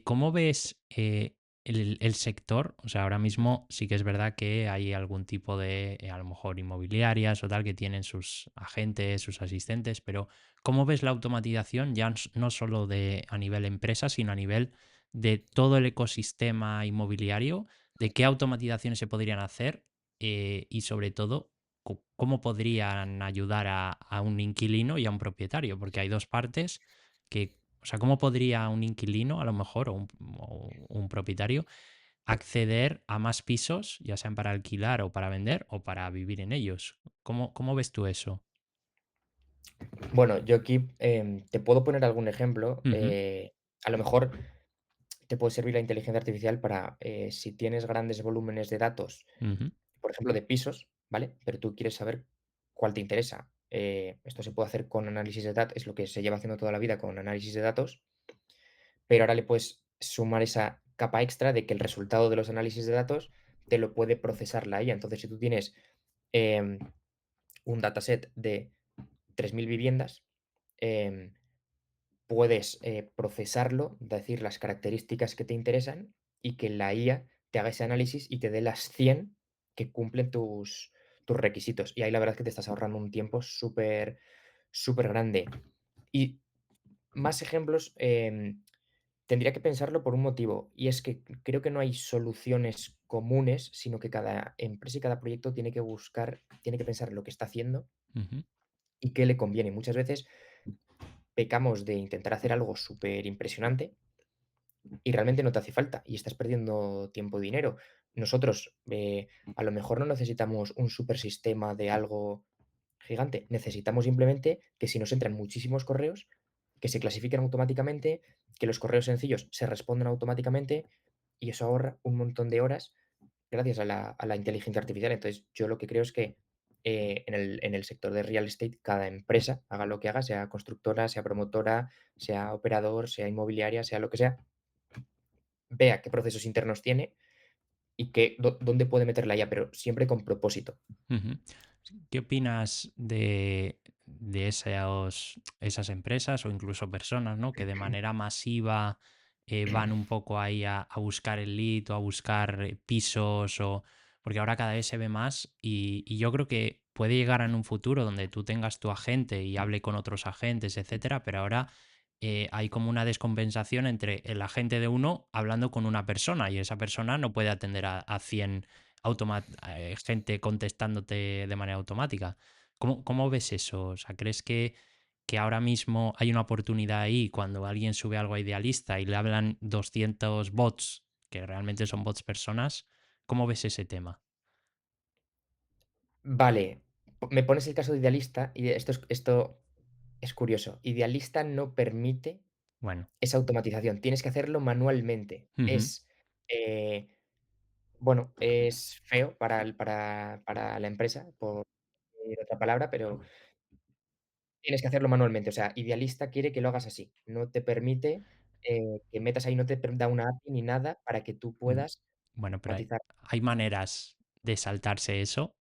A: ¿Cómo ves el sector? O sea, ahora mismo sí que es verdad que hay algún tipo de, a lo mejor, inmobiliarias o tal, que tienen sus agentes, sus asistentes, pero ¿cómo ves la automatización ya no solo de a nivel empresa, sino a nivel de todo el ecosistema inmobiliario? ¿De qué automatizaciones se podrían hacer? Y sobre todo, ¿cómo podrían ayudar a un inquilino y a un propietario? Porque hay dos partes que, o sea, ¿cómo podría un inquilino, a lo mejor, o un propietario, acceder a más pisos, ya sean para alquilar o para vender o para vivir en ellos? ¿Cómo ves tú eso?
B: Bueno, yo aquí te puedo poner algún ejemplo.
A: Ujú,
B: A lo mejor te puede servir la inteligencia artificial para si tienes grandes volúmenes de datos,
A: ujú,
B: por ejemplo, de pisos, ¿vale? Pero tú quieres saber cuál te interesa. Esto se puede hacer con análisis de datos, es lo que se lleva haciendo toda la vida con análisis de datos, pero ahora le puedes sumar esa capa extra de que el resultado de los análisis de datos te lo puede procesar la IA. Entonces, si tú tienes em, un dataset de 3.000 viviendas, em, puedes procesarlo, decir las características que te interesan y que la IA te haga ese análisis y te dé las 100 que cumplen tus requisitos. Y ahí la verdad es que te estás ahorrando un tiempo súper, súper grande. Y más ejemplos, tendría que pensarlo por un motivo, y es que creo que no hay soluciones comunes, sino que cada empresa y cada proyecto tiene que pensar lo que está haciendo
A: Ujú,
B: y qué le conviene. Muchas veces pecamos de intentar hacer algo súper impresionante y realmente no te hace falta y estás perdiendo tiempo y dinero. Nosotros, a lo mejor no necesitamos un super sistema de algo gigante, necesitamos simplemente que si nos entran muchísimos correos, que se clasifiquen automáticamente, que los correos sencillos se respondan automáticamente y eso ahorra un montón de horas gracias a la inteligencia artificial. Entonces, yo lo que creo es que, en el sector de real estate, cada empresa, haga lo que haga, sea constructora, sea promotora, sea operador, sea inmobiliaria, sea lo que sea, vea qué procesos internos tiene y qué dónde puede meter la IA, pero siempre con propósito.
A: ujú. ¿Qué opinas de esas empresas o incluso personas, ¿no? Que de manera masiva van un poco ahí a buscar el lead o a buscar pisos o porque ahora cada vez se ve más y yo creo que puede llegar en un futuro donde tú tengas tu agente y hable con otros agentes, etcétera, pero ahora hay como una descompensación entre el agente de uno hablando con una persona y esa persona no puede atender a 100 gente contestándote de manera automática. ¿Cómo ves eso? O sea, ¿crees que ahora mismo hay una oportunidad ahí cuando alguien sube algo a Idealista y le hablan 200 bots, que realmente son bots personas? ¿Cómo ves ese tema?
B: Vale, me pones el caso de Idealista y esto es curioso. Idealista no permite
A: Bueno.
B: esa automatización, tienes que hacerlo manualmente.
A: Ujú,
B: Eh, bueno, es feo para la empresa, por decir otra palabra, pero tienes que hacerlo manualmente. O sea, Idealista quiere que lo hagas así. No te permite, que metas ahí, no te da una API ni nada para que tú
A: mm,
B: puedas
A: bueno, pero hay
B: automatizar.
A: hay maneras de saltarse eso.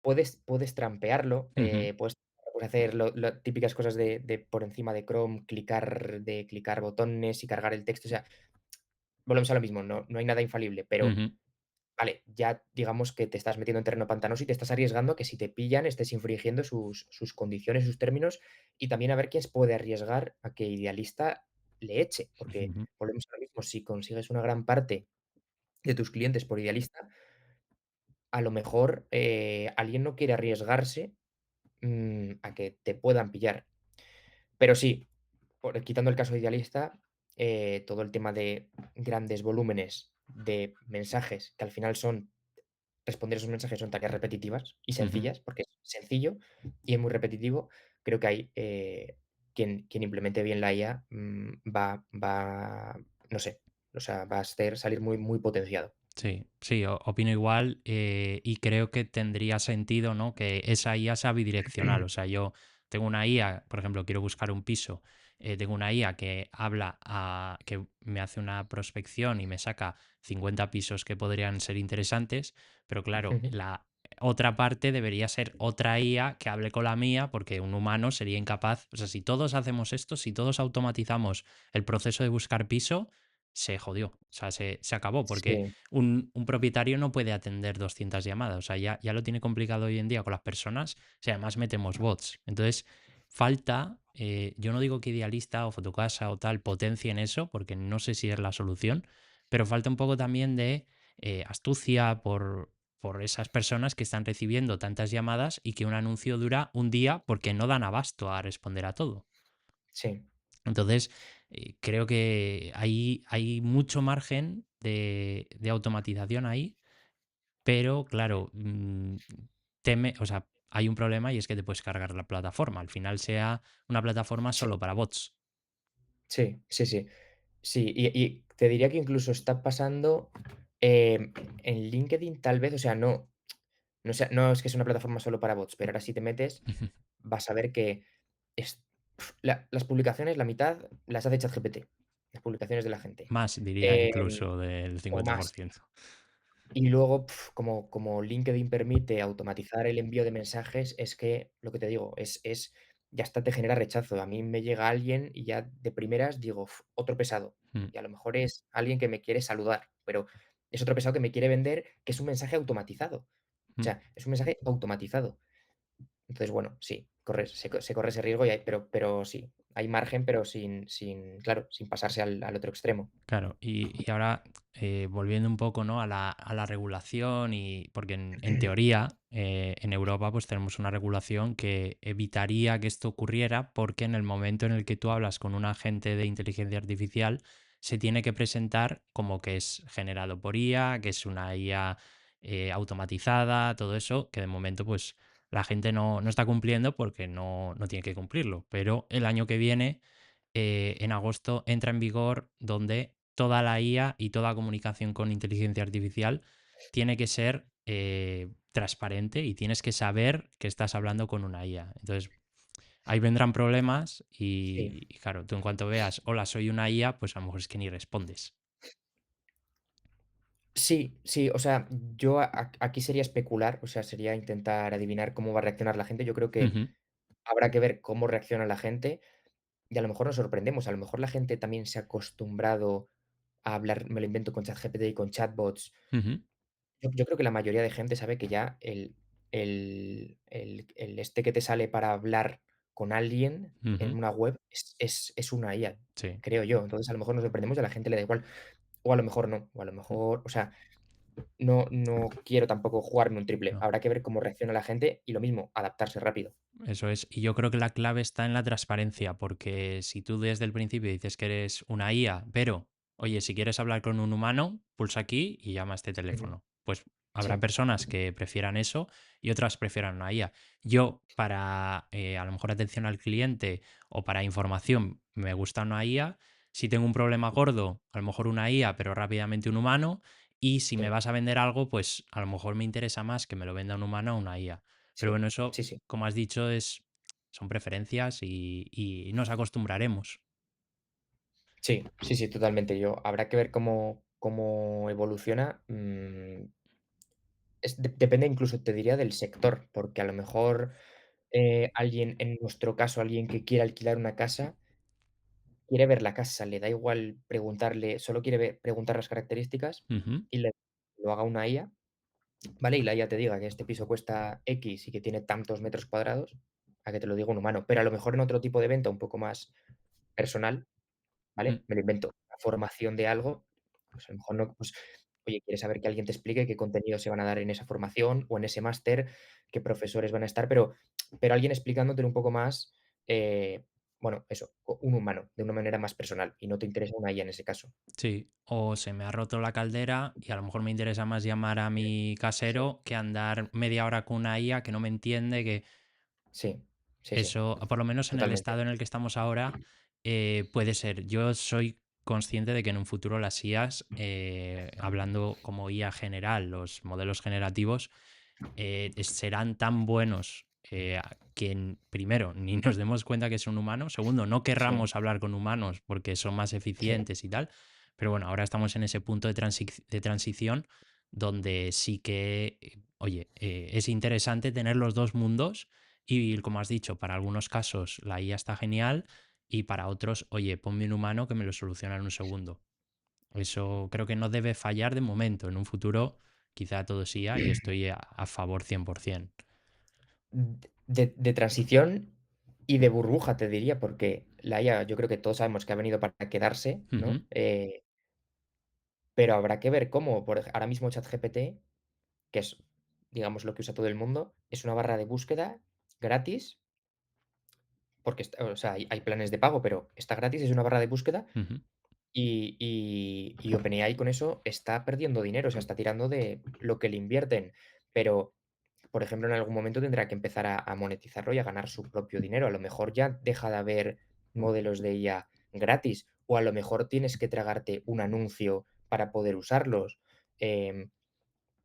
B: Puedes trampearlo,
A: Ujú,
B: puedes hacer lo típicas cosas de por encima de Chrome, clicar botones y cargar el texto. O sea, volvemos a lo mismo, no hay nada infalible, pero
A: ujú,
B: vale, ya digamos que te estás metiendo en terreno pantanoso y te estás arriesgando a que si te pillan estés infringiendo sus condiciones, sus términos, y también a ver quién se puede arriesgar a que Idealista le eche, porque
A: ujú,
B: volvemos a lo mismo, si consigues una gran parte de tus clientes por Idealista, a lo mejor, alguien no quiere arriesgarse, a que te puedan pillar. Pero sí, quitando el caso de Idealista, todo el tema de grandes volúmenes de mensajes, que al final son responder esos mensajes son tareas repetitivas y
A: ujú.
B: sencillas, porque es sencillo y es muy repetitivo. Creo que ahí, quien implemente bien la IA, no sé, o sea, va a salir muy, muy potenciado.
A: Sí, sí, opino igual y creo que tendría sentido, ¿no? Que esa IA sea bidireccional. O sea, yo tengo una IA, por ejemplo, quiero buscar un piso, tengo una IA que que me hace una prospección y me saca 50 pisos que podrían ser interesantes, pero claro,
B: Ujú.
A: la otra parte debería ser otra IA que hable con la mía porque un humano sería incapaz. O sea, si todos hacemos esto, si todos automatizamos el proceso de buscar piso, se jodió, o sea, se acabó porque
B: Sí,
A: un propietario no puede atender 200 llamadas, o sea, ya lo tiene complicado hoy en día con las personas, si además metemos bots. Entonces, falta, yo no digo que Idealista o Fotocasa o tal potencien eso, porque no sé si es la solución, pero falta un poco también de astucia por esas personas que están recibiendo tantas llamadas y que un anuncio dura un día porque no dan abasto a responder a todo.
B: sí,
A: Entonces, creo que hay mucho margen de automatización ahí, pero claro, o sea, hay un problema y es que te puedes cargar la plataforma. Al final sea una plataforma
B: sí,
A: solo para bots.
B: sí, sí, sí. Sí, y te diría que incluso está pasando, en LinkedIn tal vez, o sea, no es que es una plataforma solo para bots, pero ahora si te metes vas a ver que es las publicaciones, la mitad las hace ChatGPT, las publicaciones de la gente,
A: Más, diría
B: em,
A: incluso del
B: o
A: cincuenta por
B: más.
A: ciento.
B: Y luego, como LinkedIn permite automatizar el envío de mensajes, es que, lo que te digo, ya hasta te genera rechazo. A mí me llega alguien y ya de primeras digo: Otro pesado".
A: Mm,
B: Y a lo mejor es alguien que me quiere saludar, pero es otro pesado que me quiere vender, que es un mensaje automatizado. O
A: mm.
B: sea, es un mensaje automatizado. Entonces, bueno, sí, se corre ese riesgo pero sí, hay margen, pero claro, sin pasarse al otro extremo.
A: Claro, y ahora volviendo un poco, ¿no? A la regulación, y porque en teoría en Europa pues tenemos una regulación que evitaría que esto ocurriera, porque en el momento en el que tú hablas con un agente de inteligencia artificial se tiene que presentar como que es generado por IA, que es una IA automatizada, todo eso, que de momento pues la gente no está cumpliendo porque no tiene que cumplirlo, pero el año que viene en agosto entra en vigor, donde toda la IA y toda comunicación con inteligencia artificial tiene que ser transparente, y tienes que saber que estás hablando con una IA. Entonces, ahí vendrán problemas
B: Sí.
A: y claro, tú en cuanto veas, hola, soy una IA, pues a lo mejor es que ni respondes.
B: Sí, sí, o sea, yo aquí sería especular, o sea, sería intentar adivinar cómo va a reaccionar la gente. Yo creo que
A: Ujú,
B: habrá que ver cómo reacciona la gente y a lo mejor nos sorprendemos. A lo mejor la gente también se ha acostumbrado a hablar, me lo invento, con ChatGPT y con chatbots.
A: ujú,
B: Yo creo que la mayoría de gente sabe que ya el este que te sale para hablar con alguien en
A: ujú,
B: una web es una IA,
A: sí,
B: creo yo. Entonces, a lo mejor nos sorprendemos y a la gente le da igual, o a lo mejor no, o a lo
A: mm,
B: mejor, o sea, no quiero tampoco jugarme un triple.
A: no.
B: Habrá que ver cómo reacciona la gente y lo mismo, adaptarse rápido.
A: Eso es. Y yo creo que la clave está en la transparencia, porque si tú desde el principio dices que eres una IA, pero, oye, si quieres hablar con un humano, pulsa aquí y llama a este
B: Ujú.
A: teléfono. Pues habrá
B: Sí,
A: personas que prefieran eso y otras prefieran una IA. Yo, para a lo mejor atención al cliente o para información, me gusta una IA. Si tengo un problema gordo, a lo mejor una IA, pero rápidamente un humano. Y si me
B: sí,
A: vas a vender algo, pues a lo mejor me interesa más que me lo venda un humano o una IA. Pero
B: sí,
A: bueno, eso,
B: sí, sí.
A: como has dicho, son preferencias y nos acostumbraremos.
B: Sí, sí, sí, totalmente. Habrá que ver cómo evoluciona, depende incluso, te diría, del sector, porque a lo mejor, alguien, en nuestro caso, alguien que quiere alquilar una casa, quiere ver la casa, le da igual preguntarle, solo quiere preguntar las características
A: Ujú,
B: y lo haga una IA, ¿vale? Y la IA te diga que este piso cuesta X y que tiene tantos metros cuadrados, a que te lo diga un humano. Pero a lo mejor en otro tipo de venta un poco más personal,
A: mm,
B: ¿vale? Me lo invento, una formación de algo, pues a lo mejor no, pues, oye, quieres saber que alguien te explique qué contenidos se van a dar en esa formación o en ese máster, qué profesores van a estar, pero alguien explicándote un poco más, bueno, eso, un humano, de una manera más personal, y no te interesa una IA en ese caso.
A: sí, o se me ha roto la caldera y a lo mejor me interesa más llamar a mi
B: Sí,
A: casero que andar media hora con una IA que no me entiende, que
B: sí, sí, sí,
A: eso, por lo menos en el
B: totalmente.
A: estado en el que estamos ahora, puede ser. Yo soy consciente de que en un futuro las IAs, hablando como IA general, los modelos generativos, serán tan buenos que primero ni nos demos cuenta que son humanos, segundo no
B: Sí,
A: querramos hablar con humanos porque son más
B: sí.
A: eficientes y tal, pero bueno, ahora estamos en ese punto de transición donde sí que, oye, es interesante tener los dos mundos y como has dicho, para algunos casos la IA está genial y para otros, oye, ponme un humano que me lo soluciona en un segundo. Eso creo que no debe fallar de momento. En un futuro quizá todo sea IA y estoy a favor 100%.
B: De transición y de burbuja, te diría, porque la IA, yo creo que todos sabemos que ha venido para quedarse,
A: Ujú,
B: ¿no? Pero habrá que ver cómo, ahora mismo ChatGPT, que es, digamos, lo que usa todo el mundo, es una barra de búsqueda gratis, porque o sea, hay planes de pago, pero está gratis, es una barra de búsqueda
A: ujú,
B: y OpenAI con eso está perdiendo dinero, o sea, está tirando de lo que le invierten, pero, por ejemplo, en algún momento tendrá que empezar a monetizarlo y a ganar su propio dinero. A lo mejor ya deja de haber modelos de IA gratis, o a lo mejor tienes que tragarte un anuncio para poder usarlos.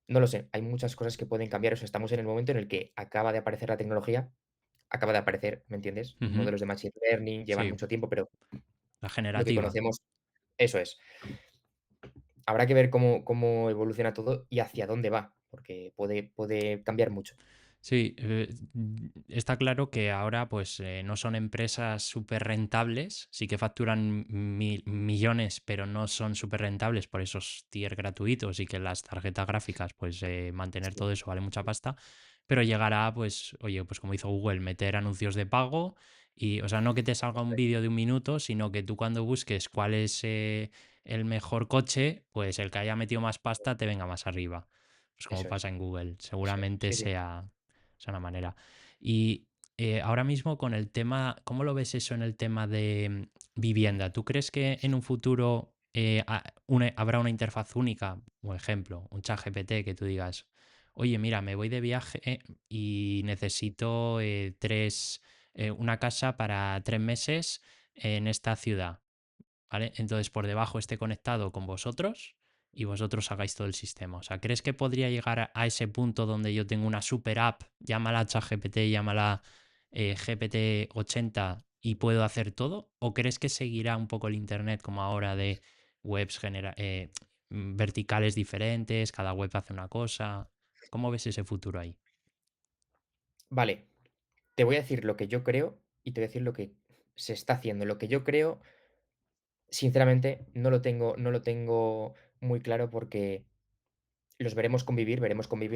B: No lo sé, hay muchas cosas que pueden cambiar, o sea, estamos en el momento en el que acaba de aparecer la tecnología, acaba de aparecer, ¿me entiendes?
A: ujú.
B: Modelos de machine learning llevan
A: Sí,
B: mucho tiempo, pero
A: la
B: lo que
A: generativa.
B: conocemos, eso es. Habrá que ver cómo evoluciona todo y hacia dónde va, porque puede cambiar mucho.
A: Sí, está claro que ahora pues no son empresas súper rentables, sí que facturan millones, pero no son súper rentables por esos tier gratuitos y que las tarjetas gráficas, pues mantener
B: Sí,
A: todo eso vale mucha pasta. pero llegará, pues, oye, pues como hizo Google, meter anuncios de pago y, o sea, no que te salga un vídeo de un minuto, sino que tú cuando busques cuál es el mejor coche, pues el que haya metido más pasta te venga más arriba. Pues como
B: Eso
A: pasa
B: es,
A: en Google,
B: eso es.
A: seguramente
B: Sí, sí.
A: sea una manera. Y ahora mismo con el tema, ¿cómo lo ves eso en el tema de vivienda? ¿Tú crees que en un futuro habrá una interfaz única? Por ejemplo, un chat GPT que tú digas, oye, mira, me voy de viaje y necesito una casa para 3 meses en esta ciudad, ¿vale? Entonces por debajo esté conectado con vosotros y vosotros hagáis todo el sistema. O sea, ¿crees que podría llegar a ese punto donde yo tengo una super app, llámala ChatGPT, llámala GPT 80 y puedo hacer todo? ¿O crees que seguirá un poco el Internet como ahora de webs verticales diferentes, cada web hace una cosa? ¿Cómo ves ese futuro ahí?
B: Vale, te voy a decir lo que yo creo y te voy a decir lo que se está haciendo. Lo que yo creo, sinceramente, no lo tengo muy claro porque veremos convivir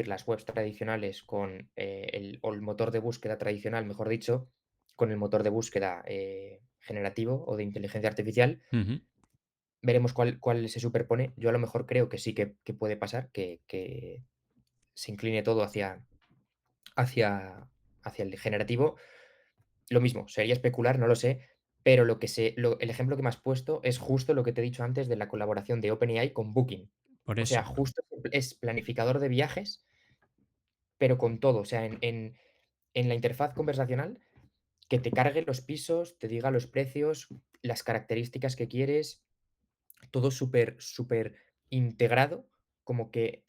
B: las webs tradicionales con, el motor de búsqueda tradicional, mejor dicho, con el motor de búsqueda, generativo o de inteligencia artificial.
A: Ujú.
B: Veremos cuál se superpone. Yo a lo mejor creo que sí que puede pasar, que se incline todo hacia hacia el generativo. Lo mismo, sería especular, no lo sé, pero el ejemplo que me has puesto es justo lo que te he dicho antes de la colaboración de OpenAI con Booking.
A: Por
B: O sea,
A: eso.
B: justo es planificador de viajes, pero con todo. O sea, en la interfaz conversacional, que te cargue los pisos, te diga los precios, las características que quieres, todo súper, súper integrado, como que,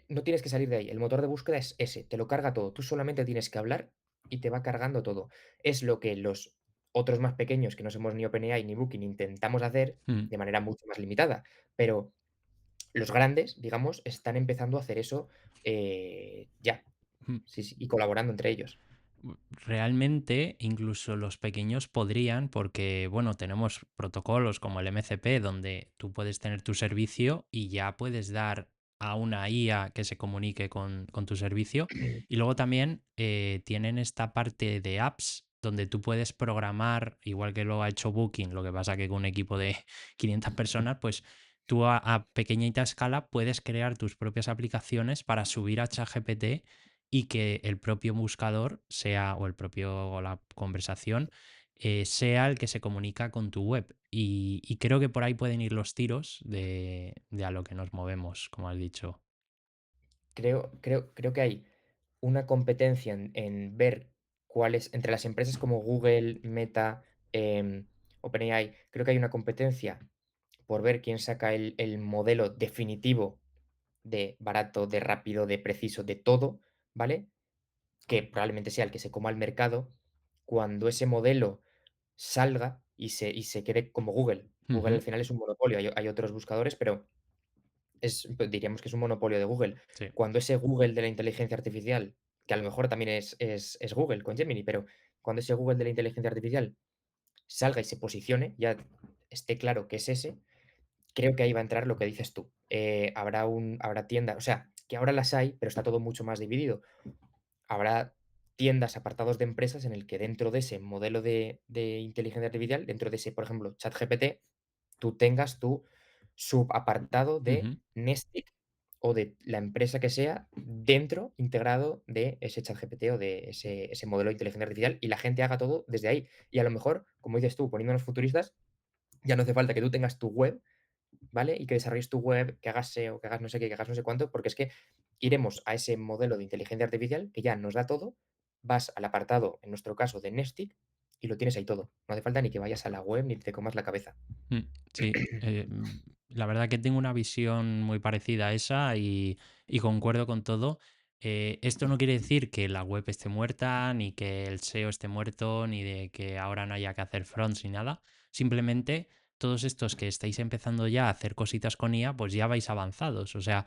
B: no tienes que salir de ahí. El motor de búsqueda es ese, te lo carga todo. Tú solamente tienes que hablar y te va cargando todo. Es lo que los otros más pequeños, que no somos ni OpenAI ni Booking, intentamos hacer
A: Mm,
B: de manera mucho más limitada, pero los grandes, digamos, están empezando a hacer eso, ya.
A: mm.
B: Sí, sí, y colaborando entre ellos.
A: Realmente, incluso los pequeños podrían, porque, bueno, tenemos protocolos como el MCP, donde tú puedes tener tu servicio y ya puedes dar a una IA que se comunique con tu servicio. Y luego también tienen esta parte de apps donde tú puedes programar, igual que lo ha hecho Booking, lo que pasa que con un equipo de 500 personas, pues tú a pequeñita escala puedes crear tus propias aplicaciones para subir a ChatGPT y que el propio buscador sea, o el propio, o la conversación, sea el que se comunica con tu web. Y creo que por ahí pueden ir los tiros de a lo que nos movemos, como has dicho.
B: Creo que hay una competencia en ver cuáles entre las empresas como Google, Meta, OpenAI, creo que hay una competencia por ver quién saca el modelo definitivo de barato, de rápido, de preciso, de todo, ¿vale? Que probablemente sea el que se coma el mercado. Cuando ese modelo salga y se quede como Google. Google
A: Ujú.
B: al final es un monopolio, hay otros buscadores, pero diríamos que es un monopolio de Google.
A: Sí.
B: Cuando ese Google de la inteligencia artificial, que a lo mejor también es Google con Gemini, pero cuando ese Google de la inteligencia artificial salga y se posicione, ya esté claro que es ese, creo que ahí va a entrar lo que dices tú. Habrá tiendas, o sea, que ahora las hay, pero está todo mucho más dividido. Habrá tiendas, apartados de empresas en el que dentro de ese modelo de inteligencia artificial, dentro de ese, por ejemplo, ChatGPT, tú tengas tu subapartado de
A: Ujú.
B: Nestic o de la empresa que sea dentro, integrado de ese ChatGPT o de ese modelo de inteligencia artificial y la gente haga todo desde ahí. Y a lo mejor, como dices tú, poniéndonos futuristas, ya no hace falta que tú tengas tu web, ¿vale? Y que desarrolles tu web, que hagas SEO, que hagas no sé qué, que hagas no sé cuánto, porque es que iremos a ese modelo de inteligencia artificial que ya nos da todo, vas al apartado, en nuestro caso, de Nestic y lo tienes ahí todo. No hace falta ni que vayas a la web ni te comas la cabeza.
A: Mm, sí, la verdad que tengo una visión muy parecida a esa y concuerdo con todo. Esto no quiere decir que la web esté muerta, ni que el SEO esté muerto, ni de que ahora no haya que hacer fronts ni nada. Simplemente todos estos que estáis empezando ya a hacer cositas con IA, pues ya vais avanzados. O sea,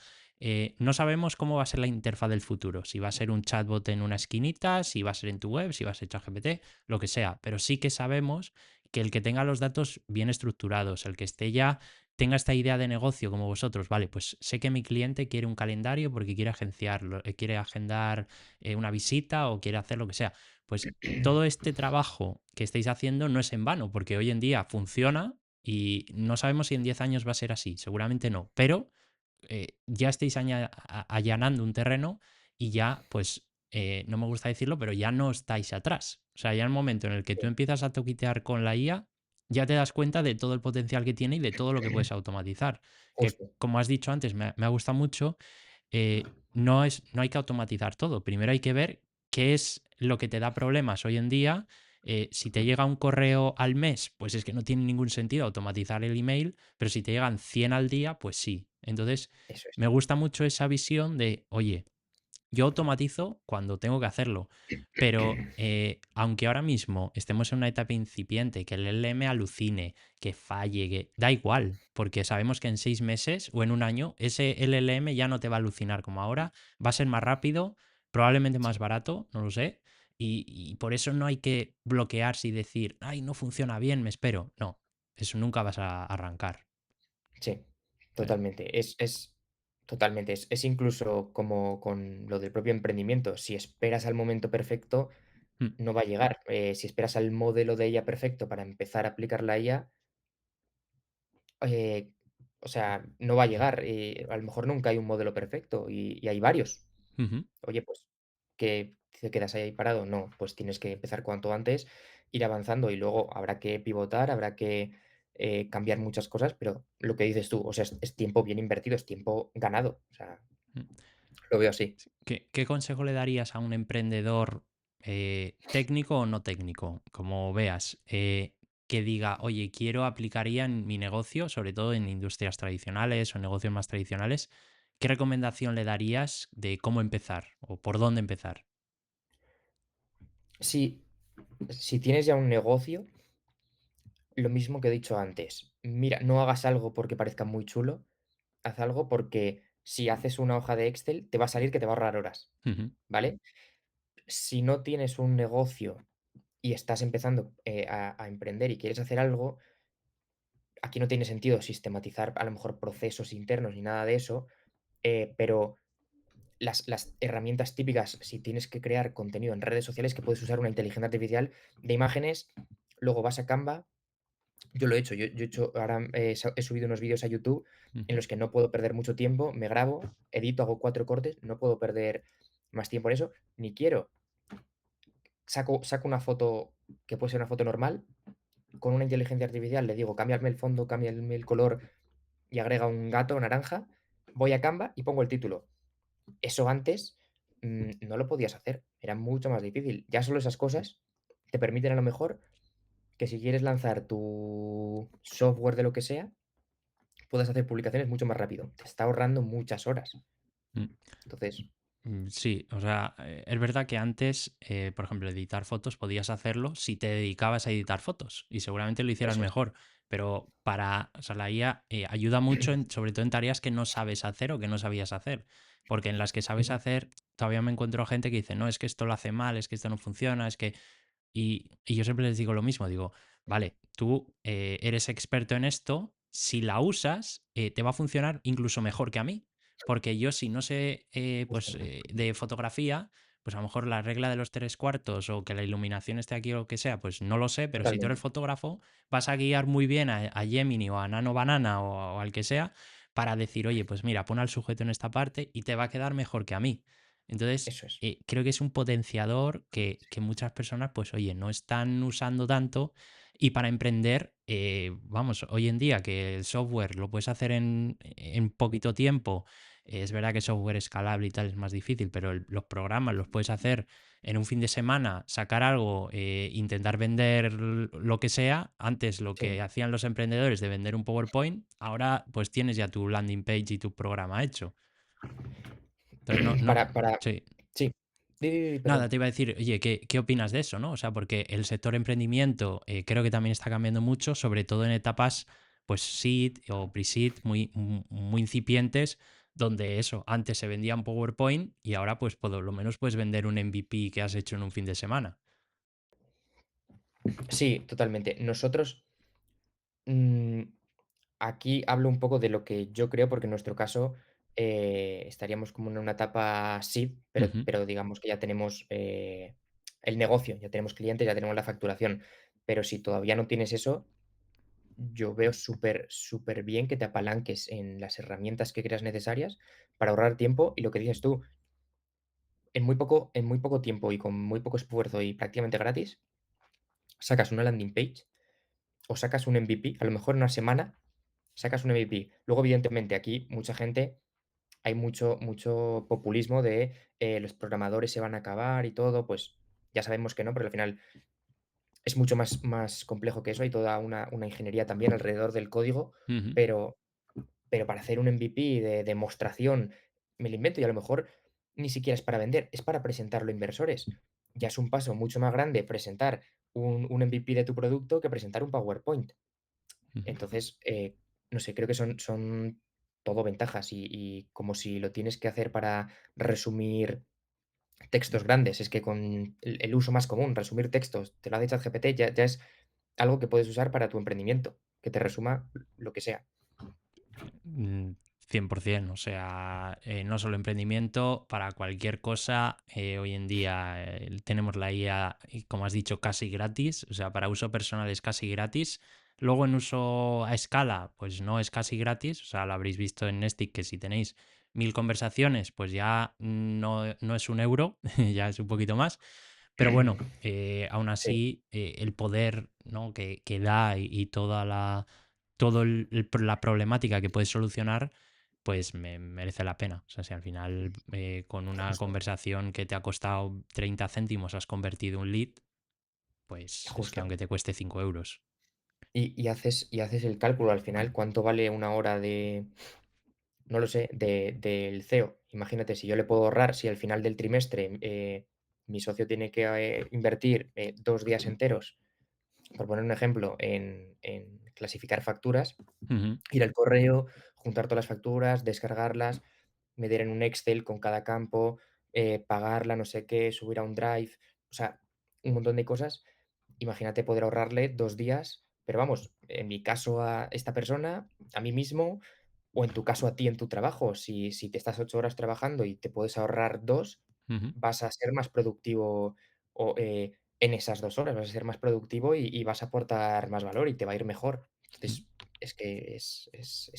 A: no sabemos cómo va a ser la interfaz del futuro. Si va a ser un chatbot en una esquinita, si va a ser en tu web, si va a ser ChatGPT, lo que sea. Pero sí que sabemos que el que tenga los datos bien estructurados, el que esté ya tenga esta idea de negocio como vosotros, vale, pues sé que mi cliente quiere un calendario porque quiere agenciarlo, quiere agendar una visita o quiere hacer lo que sea. Pues todo este trabajo que estáis haciendo no es en vano, porque hoy en día funciona y no sabemos si en 10 años va a ser así, seguramente no, pero ya estáis allanando un terreno y ya, pues, no me gusta decirlo, pero ya no estáis atrás. O sea, ya en el momento en el que tú empiezas a toquitear con la IA, ya te das cuenta de todo el potencial que tiene y de todo lo que puedes automatizar. Que,
B: Justo,
A: como has dicho antes, me ha gustado mucho. No hay que automatizar todo. Primero hay que ver qué es lo que te da problemas hoy en día. Si te llega un correo al mes, pues es que no tiene ningún sentido automatizar el email, pero si te llegan 100 al día, pues sí. Entonces,
B: eso es.
A: me gusta mucho esa visión de, oye, yo automatizo cuando tengo que hacerlo, pero aunque ahora mismo estemos en una etapa incipiente, que el LM alucine, que falle, que da igual, porque sabemos que en 6 meses o en un año ese LLM ya no te va a alucinar como ahora, va a ser más rápido, probablemente más
B: Sí,
A: barato, no lo sé, y por eso no hay que bloquearse y decir, ay, no funciona bien, me espero. No, eso nunca vas a arrancar.
B: sí,
A: Eh,
B: totalmente. Es totalmente. Es incluso como con lo del propio emprendimiento. Si esperas al momento perfecto,
A: mm,
B: no va a llegar. Si esperas al modelo de IA perfecto para empezar a aplicar la IA, eh, o sea, no va a llegar. A lo mejor nunca hay un modelo perfecto y hay varios.
A: ujú.
B: Oye, pues, ¿que te quedas ahí parado? No, pues tienes que empezar cuanto antes, ir avanzando y luego habrá que pivotar, habrá que cambiar muchas cosas, pero lo que dices tú, o sea, es tiempo bien invertido, es tiempo ganado. O sea,
A: Mm.
B: lo veo así.
A: ¿Qué consejo le darías a un emprendedor técnico o no técnico, como veas, que diga, oye, quiero aplicaría en mi negocio, sobre todo en industrias tradicionales o negocios más tradicionales? ¿Qué recomendación le darías de cómo empezar o por dónde empezar?
B: Si, si tienes ya un negocio, lo mismo que he dicho antes, mira, no hagas algo porque parezca muy chulo, haz algo porque si haces una hoja de Excel, te va a salir que te va a ahorrar horas,
A: Ujú,
B: ¿vale? Si no tienes un negocio y estás empezando, a emprender y quieres hacer algo, aquí no tiene sentido sistematizar a lo mejor procesos internos ni nada de eso, pero las herramientas típicas, si tienes que crear contenido en redes sociales, que puedes usar una inteligencia artificial de imágenes, luego vas a Canva. Yo lo he hecho, yo he hecho ahora, he subido unos vídeos a YouTube en
A: ujú,
B: los que no puedo perder mucho tiempo, me grabo, edito, hago 4 cortes, no puedo perder más tiempo en eso, ni quiero. Saco una foto que puede ser una foto normal, con una inteligencia artificial le digo: "Cámbiame el fondo, cámbiame el color", y agrega un gato naranja, voy a Canva y pongo el título. Eso antes, no lo podías hacer, era mucho más difícil. Ya solo esas cosas te permiten a lo mejor que si quieres lanzar tu software de lo que sea, puedas hacer publicaciones mucho más rápido. Te está ahorrando muchas horas.
A: mm.
B: Entonces,
A: Sí, o sea, es verdad que antes, por ejemplo, editar fotos podías hacerlo si te dedicabas a editar fotos y seguramente lo hicieras
B: eso es.
A: mejor, pero o sea, la IA ayuda mucho, sobre todo en tareas que no sabes hacer o que no sabías hacer, porque en las que sabes
B: Ujú.
A: hacer, todavía me encuentro gente que dice, no, es que esto lo hace mal, es que esto no funciona, es que y yo siempre les digo lo mismo, digo, vale, tú eres experto en esto, si la usas, te va a funcionar incluso mejor que a mí, porque yo si no sé
B: Justo.
A: de fotografía, pues a lo mejor la regla de los tres cuartos o que la iluminación esté aquí o lo que sea, pues no lo sé, pero si tú eres
B: Totalmente.
A: fotógrafo, vas a guiar muy bien a Gemini o a Nano Banana o al que sea para decir, oye, pues mira, pon al sujeto en esta parte y te va a quedar mejor que a mí. Entonces,
B: Eso es.
A: creo que es un potenciador que muchas personas, pues oye, no están usando tanto. Y para emprender, vamos, hoy en día que el software lo puedes hacer en poquito tiempo, es verdad que software escalable y tal es más difícil, pero los programas los puedes hacer en un fin de semana, sacar algo, intentar vender lo que sea. Antes lo
B: Sí.
A: que hacían los emprendedores de vender un PowerPoint, ahora pues tienes ya tu landing page y tu programa hecho. Entonces,
B: Para
A: sí.
B: sí.
A: Nada,
B: Perdón.
A: te iba a decir, oye, ¿qué opinas de eso, no? O sea, porque el sector emprendimiento creo que también está cambiando mucho, sobre todo en etapas, pues, seed o pre-seed muy incipientes, donde eso, antes se vendía un PowerPoint y ahora, pues, por lo menos puedes vender un MVP que has hecho en un fin de semana.
B: Sí, totalmente. Nosotros, mm, aquí hablo un poco de lo que yo creo, porque en nuestro caso, estaríamos como en una etapa sí, pero
A: Ujú,
B: digamos que ya tenemos, el negocio, ya tenemos clientes, ya tenemos la facturación. Pero si todavía no tienes eso, yo veo súper, súper bien que te apalanques en las herramientas que creas necesarias para ahorrar tiempo y lo que dices tú, en muy poco tiempo y con muy poco esfuerzo y prácticamente gratis, sacas una landing page o sacas un MVP, a lo mejor en una semana sacas un MVP. Luego, evidentemente, aquí mucha gente, hay mucho populismo de, los programadores se van a acabar y todo, pues ya sabemos que no, pero al final es mucho más complejo que eso, hay toda una ingeniería también alrededor del código,
A: ujú,
B: pero para hacer un MVP de demostración, me lo invento y a lo mejor ni siquiera es para vender, es para presentarlo a inversores. Ya es un paso mucho más grande presentar un MVP de tu producto que presentar un PowerPoint.
A: ujú.
B: Entonces, no sé, creo que son todo ventajas y como si lo tienes que hacer para resumir textos grandes, es que con el uso más común, resumir textos, te lo ha dicho ChatGPT, ya es algo que puedes usar para tu emprendimiento, que te resuma lo que sea.
A: 100%, o sea, no solo emprendimiento, para cualquier cosa, hoy en día tenemos la IA, y como has dicho, casi gratis, o sea, para uso personal es casi gratis. Luego en uso a escala, pues no es casi gratis, o sea, lo habréis visto en Nestic que si tenéis 1000 conversaciones, pues ya no es 1 euro, ya es un poquito más. Pero bueno, aún
B: Sí,
A: así, el poder, ¿no? que da y toda todo la problemática que puedes solucionar, pues me merece la pena. O sea, si al final con una
B: justo,
A: conversación que te ha costado 30 céntimos has convertido un lead, pues es que
B: justo.
A: aunque te cueste 5 euros.
B: Y haces el cálculo al final, ¿cuánto vale una hora de, no lo sé, del CEO? Imagínate, si yo le puedo ahorrar, si al final del trimestre, mi socio tiene que, invertir, 2 días enteros, por poner un ejemplo, en clasificar facturas,
A: Ujú,
B: ir al correo, juntar todas las facturas, descargarlas, meter en un Excel con cada campo, pagarla, no sé qué, subir a un Drive, o sea, un montón de cosas. Imagínate poder ahorrarle 2 días, pero vamos, en mi caso a esta persona, a mí mismo, o en tu caso a ti en tu trabajo. Si te estás 8 horas trabajando y te puedes ahorrar 2,
A: ujú,
B: vas a ser más productivo o, en esas 2 horas, vas a ser más productivo y vas a aportar más valor y te va a ir mejor.
A: ujú.
B: Entonces, es que es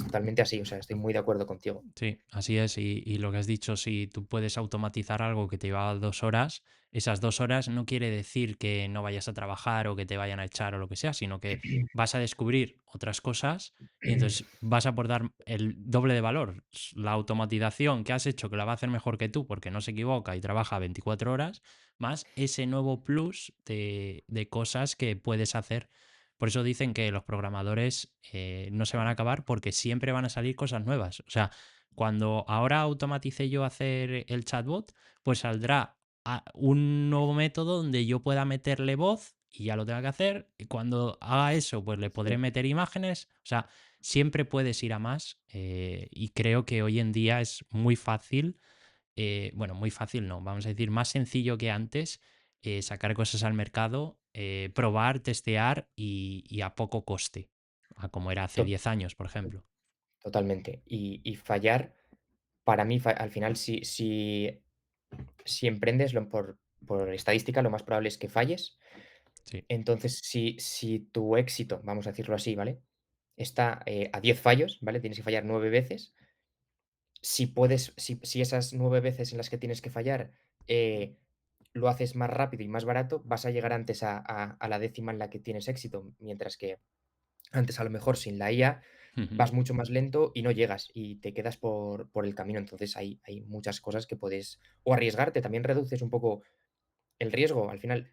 B: totalmente así, o sea, estoy muy de acuerdo contigo.
A: Sí, así es. Y lo que has dicho, si tú puedes automatizar algo que te llevaba 2 horas, esas 2 horas no quiere decir que no vayas a trabajar o que te vayan a echar o lo que sea, sino que vas a descubrir otras cosas y entonces vas a aportar el doble de valor. La automatización que has hecho, que la va a hacer mejor que tú porque no se equivoca y trabaja 24 horas, más ese nuevo plus de cosas que puedes hacer. Por eso dicen que los programadores no se van a acabar porque siempre van a salir cosas nuevas. O sea, cuando ahora automatice yo hacer el chatbot, pues saldrá un nuevo método donde yo pueda meterle voz y ya lo tenga que hacer. Y cuando haga eso, pues le podré
B: Sí,
A: meter imágenes. O sea, siempre puedes ir a más. Y creo que hoy en día es muy fácil. Bueno, muy fácil no, vamos a decir más sencillo que antes sacar cosas al mercado, probar, testear y a poco coste, a como era hace
B: to
A: 10 años, por ejemplo.
B: totalmente. Y fallar, para mí, al final, si emprendes, por estadística, lo más probable es que falles.
A: Sí.
B: Entonces, si tu éxito, vamos a decirlo así, ¿vale? Está, a 10 fallos, ¿vale? Tienes que fallar 9 veces. Si esas 9 veces en las que tienes que fallar, lo haces más rápido y más barato, vas a llegar antes a la décima en la que tienes éxito, mientras que antes, a lo mejor, sin la IA,
A: Ujú,
B: vas mucho más lento y no llegas, y te quedas por el camino. Entonces, hay muchas cosas que puedes o arriesgarte, también reduces un poco el riesgo. Al final,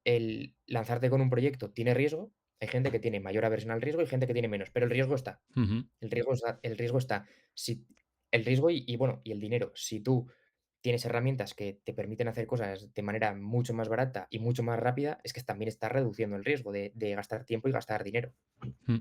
B: el lanzarte con un proyecto tiene riesgo. Hay gente que tiene mayor aversión al riesgo y gente que tiene menos, pero el riesgo está.
A: ujú,
B: El riesgo está. Si el riesgo bueno, y el dinero. Si tú tienes herramientas que te permiten hacer cosas de manera mucho más barata y mucho más rápida, es que también estás reduciendo el riesgo de gastar tiempo y gastar dinero.
A: mm.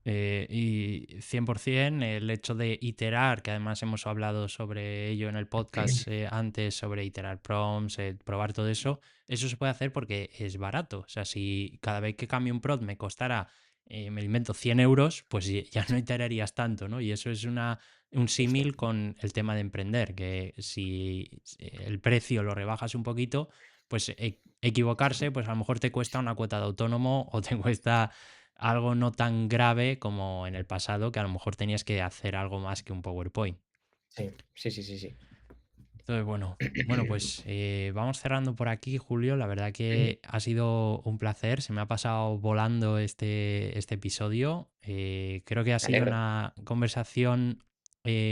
A: Y 100% el hecho de iterar, que además hemos hablado sobre ello en el podcast antes, sobre iterar prompts, probar todo eso se puede hacer porque es barato. O sea, si cada vez que cambie un prompt me costara me lo invento, 100 euros, pues ya no iterarías tanto, ¿no? Y eso es un
B: justo.
A: símil con el tema de emprender, que si el precio lo rebajas un poquito, pues equivocarse, pues a lo mejor te cuesta una cuota de autónomo o te cuesta algo no tan grave como en el pasado, que a lo mejor tenías que hacer algo más que un PowerPoint.
B: Sí, sí, sí, sí, sí.
A: Entonces, bueno, pues vamos cerrando por aquí, Julio. La verdad
B: Ujú.
A: que ha sido un placer. Se me ha pasado volando este episodio. Creo que ha
B: Me
A: sido
B: alegro.
A: una conversación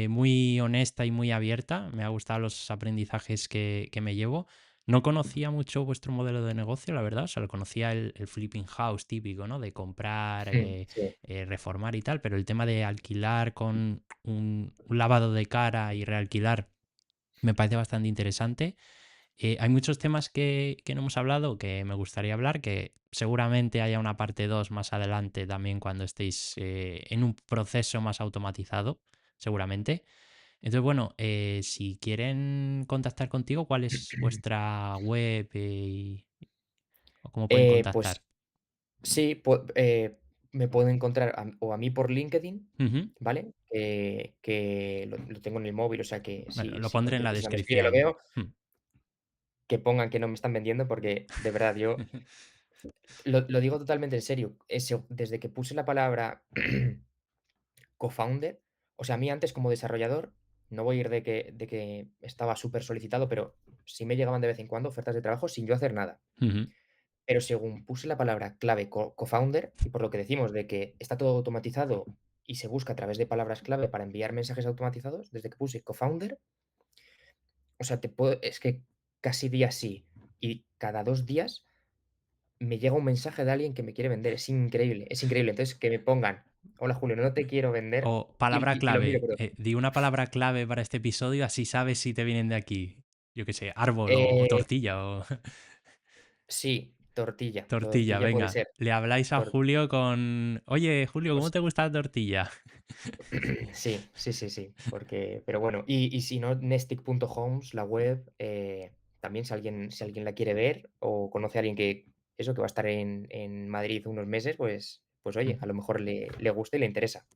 A: muy honesta y muy abierta. Me ha gustado los aprendizajes que me llevo. No conocía mucho vuestro modelo de negocio, la verdad. O sea, lo conocía el flipping house típico, ¿no? De comprar,
B: Sí.
A: reformar y tal. Pero el tema de alquilar con un lavado de cara y realquilar me parece bastante interesante. Hay muchos temas que no hemos hablado que me gustaría hablar, que seguramente haya una parte 2 más adelante también cuando estéis en un proceso más automatizado, seguramente. Entonces, bueno, si quieren contactar contigo, ¿cuál es vuestra web o cómo pueden
B: Pues
A: contactar?
B: sí, me pueden encontrar o a mí por LinkedIn,
A: Ujú.
B: ¿vale? Que lo tengo en el móvil, o sea que
A: Bueno, lo
B: si
A: pondré en
B: cualquier
A: la
B: persona me escribe lo
A: descripción.
B: veo,
A: Mm.
B: que pongan que no me están vendiendo, porque de verdad yo lo digo totalmente en serio. Desde que puse la palabra cofounder, o sea, a mí antes como desarrollador, no voy a ir de que estaba súper solicitado, pero sí me llegaban de vez en cuando ofertas de trabajo sin yo hacer nada.
A: Ujú,
B: Pero según puse la palabra clave cofounder, y por lo que decimos de que está todo automatizado y se busca a través de palabras clave para enviar mensajes automatizados, desde que puse cofounder, o sea, es que casi día sí y cada 2 días me llega un mensaje de alguien que me quiere vender. Es increíble, es increíble. Entonces, que me pongan: "Hola Julio, no te quiero vender",
A: o palabra
B: y lo miro,
A: clave,
B: pero,
A: di una palabra clave para este episodio, así sabes si te vienen de aquí. Yo qué sé, árbol o
B: eh,
A: tortilla o
B: sí, tortilla,
A: tortilla,
B: tortilla puede
A: venga.
B: ser.
A: Le habláis a
B: Tor
A: Julio con: "Oye, Julio, ¿cómo
B: pues
A: te gusta la tortilla?".
B: sí, sí, sí, sí, porque pero bueno, y si no, nestic.homes, la web, también si alguien la quiere ver o conoce a alguien que va a estar en Madrid unos meses, pues oye,
A: Ujú.
B: a lo mejor le gusta y le interesa.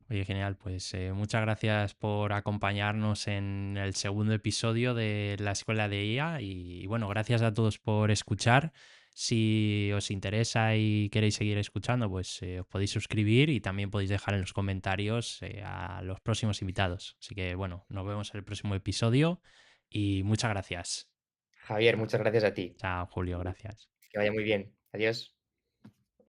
A: Oye, genial, pues muchas gracias por acompañarnos en el segundo episodio de la Escuela de IA y bueno, gracias a todos por escuchar. Si os interesa y queréis seguir escuchando, pues os podéis suscribir y también podéis dejar en los comentarios a los próximos invitados. Así que bueno, nos vemos en el próximo episodio y muchas gracias.
B: Javier, muchas gracias a ti.
A: Chao, Julio, gracias.
B: Que vaya muy bien. Adiós.